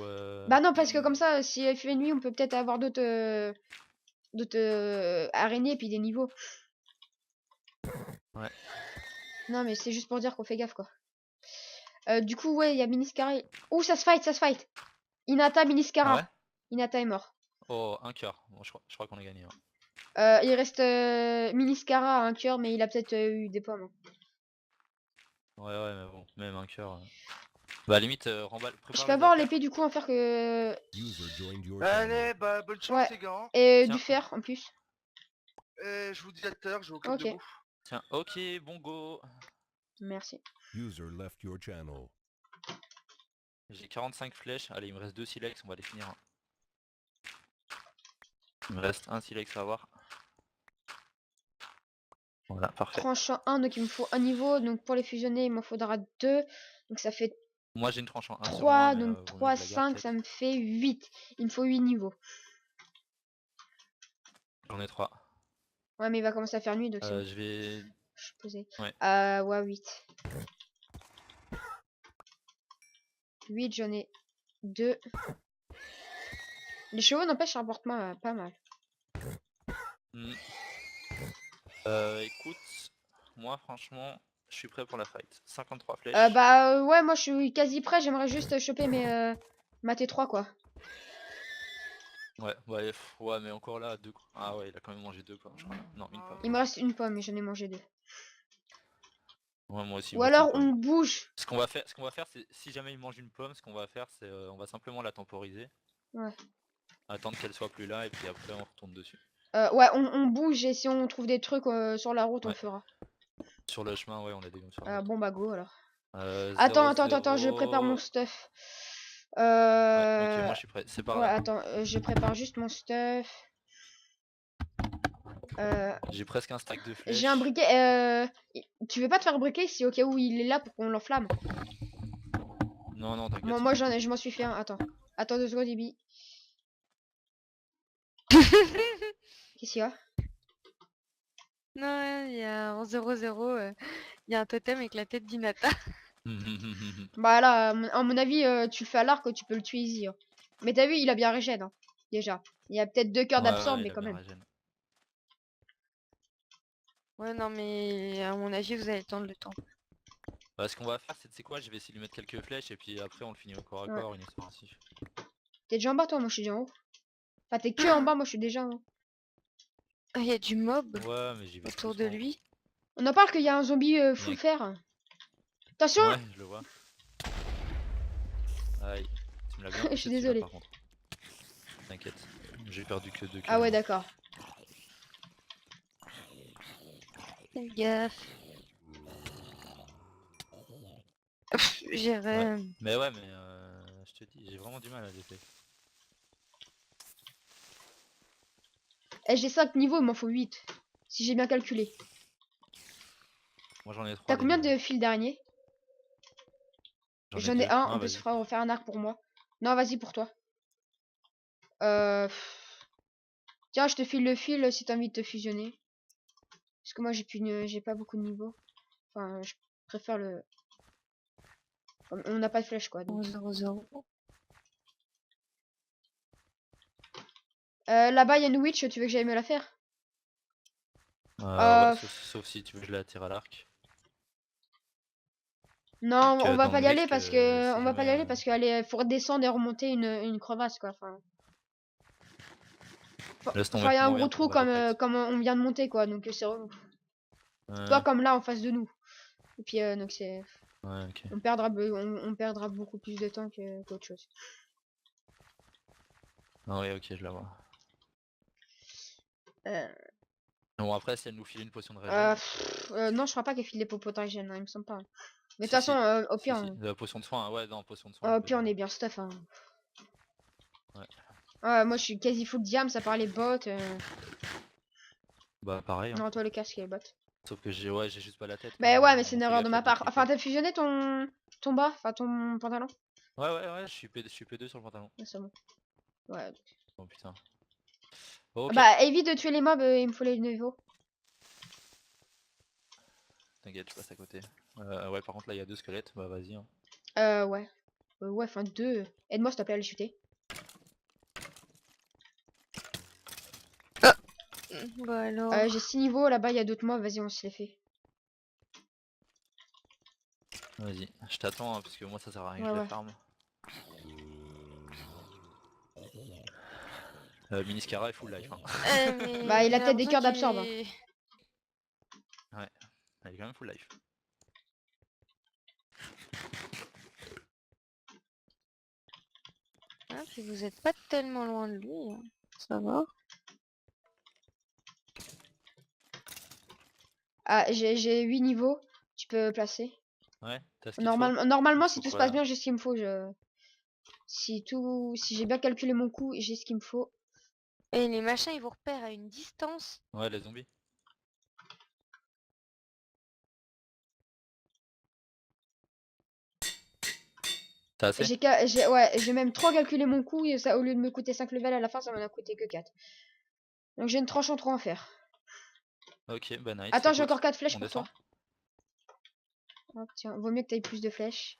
S1: Bah non, parce que comme ça, si il fait nuit, on peut peut-être avoir d'autres d'autres araignées et puis des niveaux.
S2: Ouais.
S1: Non, mais c'est juste pour dire qu'on fait gaffe, quoi. Du coup, ouais, il y a Miniskara. Oh, ça se fight, ça se fight. Inata, Miniskara.
S2: Ah ouais?
S1: Inata est mort.
S2: Oh, un cœur. Bon, je crois qu'on a gagné. Ouais.
S1: Il reste Miniskara à un cœur, mais il a peut-être eu des pommes.
S2: Ouais, mais bon, même un cœur. Bah limite, remballe,
S1: Je
S2: prépare
S1: peux
S2: les
S1: avoir
S2: affaires.
S1: l'épée du coup en fer que...
S3: User joined your channel.
S7: Allez, bah bonne chance
S1: Ouais.
S7: les gars. Hein.
S1: Et
S2: Tiens.
S1: du fer en plus.
S7: Et je vous dis à tout à l'heure, je m'occupe
S1: Ok.
S7: de vous.
S2: Tiens, ok, bon go.
S1: Merci.
S3: User left your channel.
S2: J'ai 45 flèches. Allez, il me reste 2 silex, on va les finir. Il me reste un silex à avoir. Voilà, parfait.
S1: Tranchant 1, donc il me faut un niveau. Donc pour les fusionner, il m'en faudra 2. Donc ça fait
S2: Moi j'ai une tranche en 1 sur
S1: 3.
S2: moi, mais
S1: Donc
S2: vaut mieux
S1: 3,
S2: que je la garde,
S1: 5, ça
S2: peut-être.
S1: me fait 8. Il me faut 8 niveaux.
S2: J'en ai 3.
S1: Ouais, mais il va commencer à faire nuit, donc c'est bon.
S2: Je vais...
S1: Je suis posé.
S2: Ouais.
S1: Ouais, 8. 8, j'en ai 2. Les chevaux, n'empêche, ça rapporte pas mal.
S2: Hmm. Écoute, moi franchement, je suis prêt pour la fight. 53 flèches.
S1: Ouais, moi je suis quasi prêt. J'aimerais juste choper ma T3, quoi.
S2: Ouais, mais encore là, 2 quoi. Ah ouais, il a quand même mangé 2 quoi, je crois. Non, une pomme.
S1: Il me reste une pomme et j'en ai mangé 2.
S2: Ouais, moi aussi.
S1: Ou
S2: moi, c'est
S1: alors
S2: une pomme.
S1: on bouge.
S2: Ce qu'on va faire, c'est si jamais il mange une pomme, ce qu'on va faire, c'est on va simplement la temporiser.
S1: Ouais.
S2: Attendre qu'elle soit plus là et puis après on retourne dessus.
S1: Ouais, on bouge et si on trouve des trucs sur la route, on
S2: Ouais.
S1: le fera.
S2: Sur le chemin, ouais, on a des gommes sur la route.
S1: Bon bah go alors.
S2: 0,
S1: Attends, je prépare mon
S2: 0.
S1: stuff.
S2: Ouais, ok, moi je suis prêt. C'est par
S1: Ouais,
S2: là.
S1: attends, je prépare juste mon stuff.
S2: J'ai presque un stack de flèches.
S1: J'ai un briquet. Tu veux pas te faire briquer si au cas où il est là pour qu'on l'enflamme?
S2: Non, t'inquiète.
S1: Moi je m'en suis fait un. Attends 2 secondes, Ibi. Qu'est-ce qu'il y a?
S5: Non, il y a en 0-0, il y a un totem avec la tête d'Inata.
S1: Bah là, à mon avis, tu le fais à l'arc, tu peux le tuer easy. Hein. Mais t'as vu, il a bien régène, hein, déjà. Il y a peut-être 2 cœurs d'absorbe,
S2: Ouais,
S1: mais
S2: il a
S1: quand
S2: bien
S1: même.
S2: régène.
S5: Ouais, non, mais à mon avis, vous allez attendre le temps.
S2: Bah, ce qu'on va faire, c'est quoi, je vais essayer de lui mettre quelques flèches et puis après on le finit au corps à
S1: Ouais.
S2: corps, une histoire ainsi.
S1: T'es déjà en bas, toi? Moi, je suis déjà en haut. Enfin, t'es que en bas, moi, je suis déjà en haut.
S5: Ah, il y a du mob
S2: Ouais, mais j'y vais
S5: autour
S2: tout
S5: de
S2: doucement.
S5: lui.
S1: On en parle qu'il y a un zombie full
S2: Mec.
S1: fer. Attention!
S2: Ouais, je le vois. Aïe, tu me l'as bien
S1: Je
S2: poussé
S1: suis
S2: dessus, là,
S1: désolé.
S2: par contre. T'inquiète, j'ai perdu que 2
S1: Ah ouais, d'accord.
S5: Fais gaffe. J'irai...
S2: Mais je te dis, j'ai vraiment du mal à les faire.
S1: Eh, j'ai 5 niveaux, il m'en faut 8. Si j'ai bien calculé.
S2: Moi j'en ai 3.
S1: T'as combien de fils d'araignée? J'en ai
S2: 2.
S1: un,
S2: Ah,
S1: on peut
S2: vas-y.
S1: se refaire un arc pour moi. Non, vas-y pour toi. Tiens, je te file le fil si t'as envie de te fusionner. Parce que moi j'ai pas beaucoup de niveaux. Enfin, je préfère le... On n'a pas de flèche quoi. Donc.
S5: 0-0.
S1: Là-bas il y a une witch, tu veux que j'aille me la faire?
S2: Ouais, sauf si tu veux que je la tire à l'arc.
S1: Non,
S2: Donc,
S1: on va
S2: dans
S1: pas
S2: le
S1: y aller
S2: risque,
S1: parce que...
S2: si
S1: On va pas y
S2: jamais,
S1: aller parce qu'il faut redescendre et remonter une crevasse quoi. Enfin,
S2: Laisse tomber.
S1: il y a un
S2: Moi,
S1: gros
S2: viens,
S1: trou
S2: on va la fight.
S1: comme on vient de monter quoi. Donc c'est relou.
S2: Ouais,
S1: Toi comme là en face de nous. Et puis donc c'est...
S2: ouais, ok.
S1: On perdra beaucoup plus de temps qu'autre chose.
S2: Ah ouais, ok, je la vois.
S1: Euh,
S2: Bon, après, si elle nous file une potion de régène.
S1: non, je crois pas qu'elle file des popotagènes, hein, il me semble pas. Mais de
S2: Si,
S1: toute
S2: si.
S1: façon, au
S2: Si,
S1: pire,
S2: si. Potion de soin, ouais, non, potion de soin.
S1: au pire, on est bien stuff. Hein.
S2: Ouais.
S1: Moi, je suis quasi full diam, ça part les bots.
S2: Bah, pareil. Hein.
S1: Non, toi, le casque et les bots.
S2: Sauf que j'ai juste pas la tête.
S1: Bah
S2: quoi.
S1: ouais, mais c'est une
S2: Fais
S1: erreur
S2: gaffe,
S1: de
S2: y a
S1: ma
S2: des
S1: part.
S2: creepers.
S1: Enfin, t'as fusionné ton bas, enfin ton pantalon.
S2: Ouais, je suis P2 sur le pantalon.
S1: Ouais, c'est bon. Ouais.
S2: Oh putain. Ok.
S1: Bah, évite de tuer les mobs, il me faut les niveaux.
S2: T'inquiète, je passe à côté. Ouais, par contre, là, il y a 2 squelettes. Bah, vas-y. Hein.
S1: Ouais. Ouais, enfin, 2. Aide-moi, s'il te plaît, à les shooter.
S5: Bah alors.
S1: J'ai 6 niveaux, là-bas il y a d'autres mobs, vas-y on se les fait.
S2: Vas-y, je t'attends hein, parce que moi ça sert à rien que
S1: Ouais,
S2: je la
S1: ouais.
S2: farm. Miniscara est full life. Hein.
S5: Mais
S1: Bah, il a
S5: j'ai
S1: peut-être des cœurs
S5: l'impression
S1: d'absorbe,
S5: qu'il-
S2: Elle est quand même full life.
S5: Ah, puis vous êtes pas tellement loin de lui, hein. Ça va.
S1: Ah, j'ai 8 niveaux, tu peux placer.
S2: Ouais, t'as ce qu'il te faut.
S1: Normalement,
S2: Il te
S1: si
S2: faut
S1: tout se
S2: quoi,
S1: passe
S2: là
S1: bien, j'ai ce qu'il me faut. Si j'ai bien calculé mon coût, j'ai ce qu'il me faut.
S5: Et les machins, ils vous repèrent à une distance.
S2: Ouais, les zombies. T'as assez?
S1: J'ai même 3 calculé mon coût et ça, au lieu de me coûter 5 levels à la fin, ça m'en a coûté que 4. Donc j'ai une tranche en 3 à faire.
S2: Ok, bah nice.
S1: Attends, j'ai
S2: écoute,
S1: encore 4 flèches
S2: on
S1: pour
S2: descend.
S1: toi. Hop, tiens, vaut mieux que t'aies plus de flèches.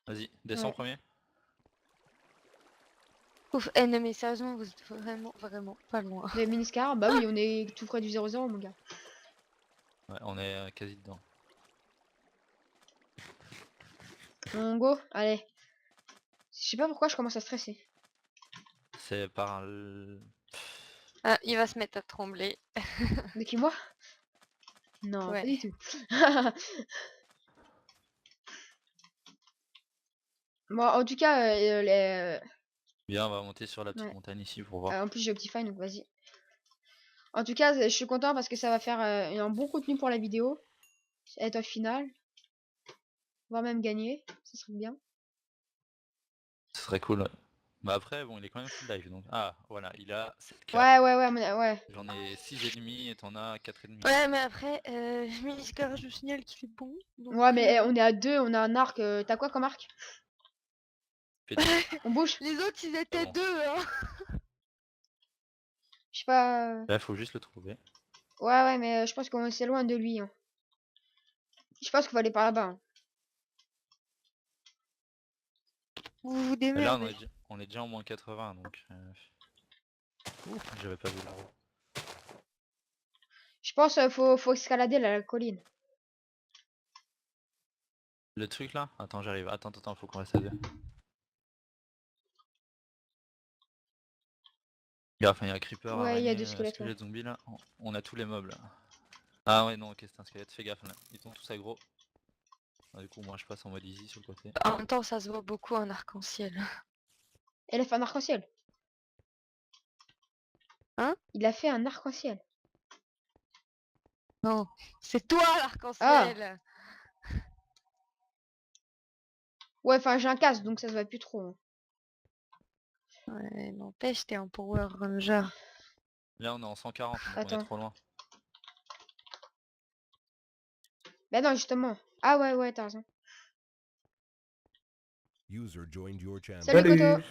S2: Vas-y, descends
S1: Ouais.
S2: premier.
S5: Ouf, eh non mais sérieusement, vous êtes vraiment, vraiment pas loin.
S1: De Miniscar, bah oui, on est tout près du 0-0, mon gars.
S2: Ouais, on est quasi dedans.
S1: On go, allez. Je sais pas pourquoi je commence à stresser.
S2: C'est par le...
S5: Ah, il va se mettre à trembler.
S1: De qui, moi? Non,
S5: Ouais.
S1: pas du tout. Bon, en tout cas,
S2: Bien, on va monter sur la petite
S1: Ouais.
S2: montagne ici pour voir.
S1: en plus j'ai Optifine, donc vas-y. En tout cas, je suis content parce que ça va faire un bon contenu pour la vidéo. Être au final. Voire même gagner, ça serait bien.
S2: Ce serait cool. Ouais. Bah après, bon, il est quand même full life donc. Ah, voilà, il a 7 k.
S1: Ouais.
S2: J'en ai 6 ennemis et t'en as 4 ennemis.
S5: Ouais, mais après, Miniscar, je vous signale qu'il est bon. Donc,
S1: Ouais, mais on est à 2, on a un arc. T'as quoi comme arc?
S2: Fais des-
S1: On bouge?
S5: Les autres, ils étaient
S2: bon.
S5: deux, hein.
S1: Je sais pas.
S2: Là, faut juste le trouver.
S1: Ouais, mais je pense qu'on est loin de lui. Hein. Je pense qu'il faut aller par là-bas. Hein.
S5: Vous vous
S2: Mais là,
S5: démerdez.
S2: on est déjà en moins 80 donc. Ouh, j'avais pas vu là-haut.
S1: Je pense faut escalader la colline.
S2: Le truc là? Attends, j'arrive. Attends, faut qu'on reste à deux. Gaffe, il y a un creeper,
S1: Ouais, il y a
S2: araignée,
S1: 2 squelettes.
S2: squelette, zombie là. On a tous les mobs là. Ah ouais, non, ok, c'est un squelette. Fais gaffe là. Ils sont tous aggro. Ah, du coup, moi je passe en mode easy sur le côté.
S5: En même temps, ça se voit beaucoup en arc-en-ciel.
S1: Elle a fait un arc-en-ciel.
S5: Hein?
S1: Il a fait un arc-en-ciel.
S5: Non, c'est toi l'arc-en-ciel.
S1: Ouais, enfin j'ai un casque donc ça se voit plus trop. Hein.
S5: Ouais, n'empêche, t'es un Power Ranger.
S2: Là, on est en 140, donc on
S1: Attends.
S2: est trop loin.
S1: Bah non, justement. Ah ouais, t'as raison.
S3: User joined your channel.
S1: Salut, Koto.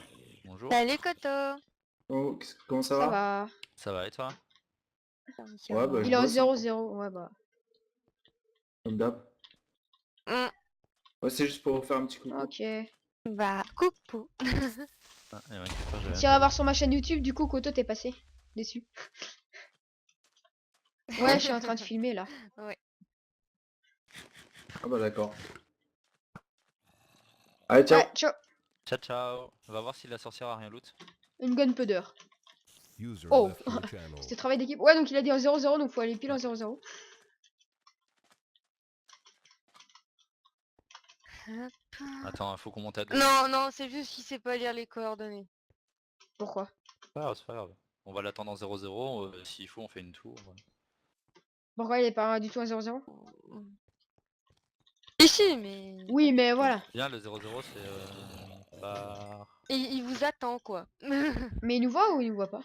S2: Bonjour.
S5: Salut Koto.
S8: Oh, comment ça
S1: Ça
S8: va?
S1: va.
S2: Ça va et toi?
S8: Ouais, bah,
S1: Il est en
S8: bosse, hein,
S1: 0-0. Ouais, bah.
S8: comme d'hab.
S5: Mm.
S8: Ouais, c'est juste pour faire un petit coucou.
S1: Ok.
S5: Bah, coucou.
S2: Ah, il y a un creeper, j'avais
S1: Si on va voir sur ma chaîne YouTube, du coup, Koto, t'es passé. Déçu. Ouais, je suis en train de filmer là.
S8: Ah bah d'accord. Allez, ciao.
S1: Ouais, ciao.
S2: Ciao ciao. On va voir si la sorcière a rien loot.
S1: Une gunpowder.
S3: User
S1: Oh.
S3: left your channel.
S1: C'était travail d'équipe. Ouais, donc il a dit en 0-0, donc faut aller pile en 0-0.
S2: Attends, faut qu'on monte à deux.
S5: Non, c'est juste qu'il sait pas lire les coordonnées.
S1: Pourquoi?
S2: C'est pas grave. On va l'attendre en 0-0. S'il faut, on fait une tour. Ouais.
S1: Pourquoi il est pas du tout en 0-0?
S5: Si, mais...
S1: Oui, mais voilà.
S2: Bien, le 0-0, c'est par...
S5: Il vous attend, quoi.
S1: Mais il nous voit ou il nous voit pas?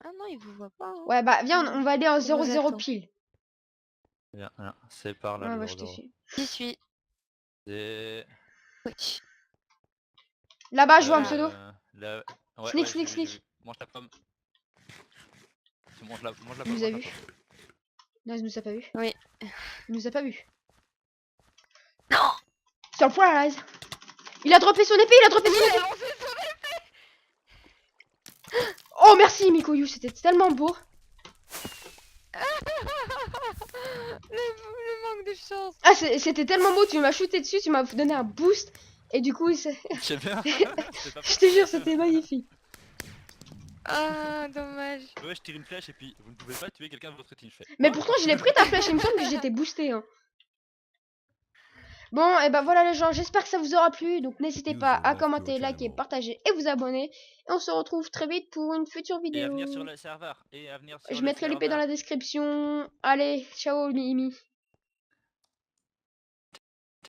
S5: Ah non, il vous voit pas. Hein.
S1: Ouais, bah viens, on va aller en
S5: Il vous
S1: 0-0
S5: attend.
S1: pile.
S2: Bien, c'est par là
S1: Ouais,
S2: le
S1: bah je te
S2: 0-0.
S1: suis.
S5: J'y suis.
S2: C'est...
S5: Oui.
S1: Là-bas, je vois un pseudo.
S2: Ouais,
S1: Sneak,
S2: j'ai
S1: sneak,
S2: vu,
S1: sneak.
S2: Mange la pomme. Mange la
S1: Il
S2: pomme.
S1: nous a
S2: mange la
S1: vu.
S2: pomme.
S1: Non, il nous a pas vu.
S5: Oui.
S1: Il nous a pas vu.
S5: Non.
S1: Surprise! Il a droppé son épée, il a droppé son épée!
S5: Il a lancé son...
S1: Oh Oh merci Mikoyu, c'était tellement beau.
S5: Le manque de chance.
S1: Ah c'était tellement beau, tu m'as shooté dessus, tu m'as donné un boost. Et du coup,
S2: J'ai bien.
S1: je te jure, c'était magnifique.
S5: Ah, dommage.
S2: Ouais, je tire une flèche et puis vous ne pouvez pas tuer quelqu'un de votre team. Je fais,
S1: Mais
S2: quoi
S1: pourtant, je l'ai pris ta flèche, il me semble que j'étais boosté. Hein. Bon, et ben voilà les gens, j'espère que ça vous aura plu. Donc n'hésitez pas à commenter, liker, partager et vous abonner. Et on se retrouve très vite pour une future
S2: Et à
S1: vidéo.
S2: venir sur le serveur. Et à venir sur
S1: Je
S2: le
S1: mettrai l'IP dans
S2: serveur.
S1: la description. Allez, ciao Mimi.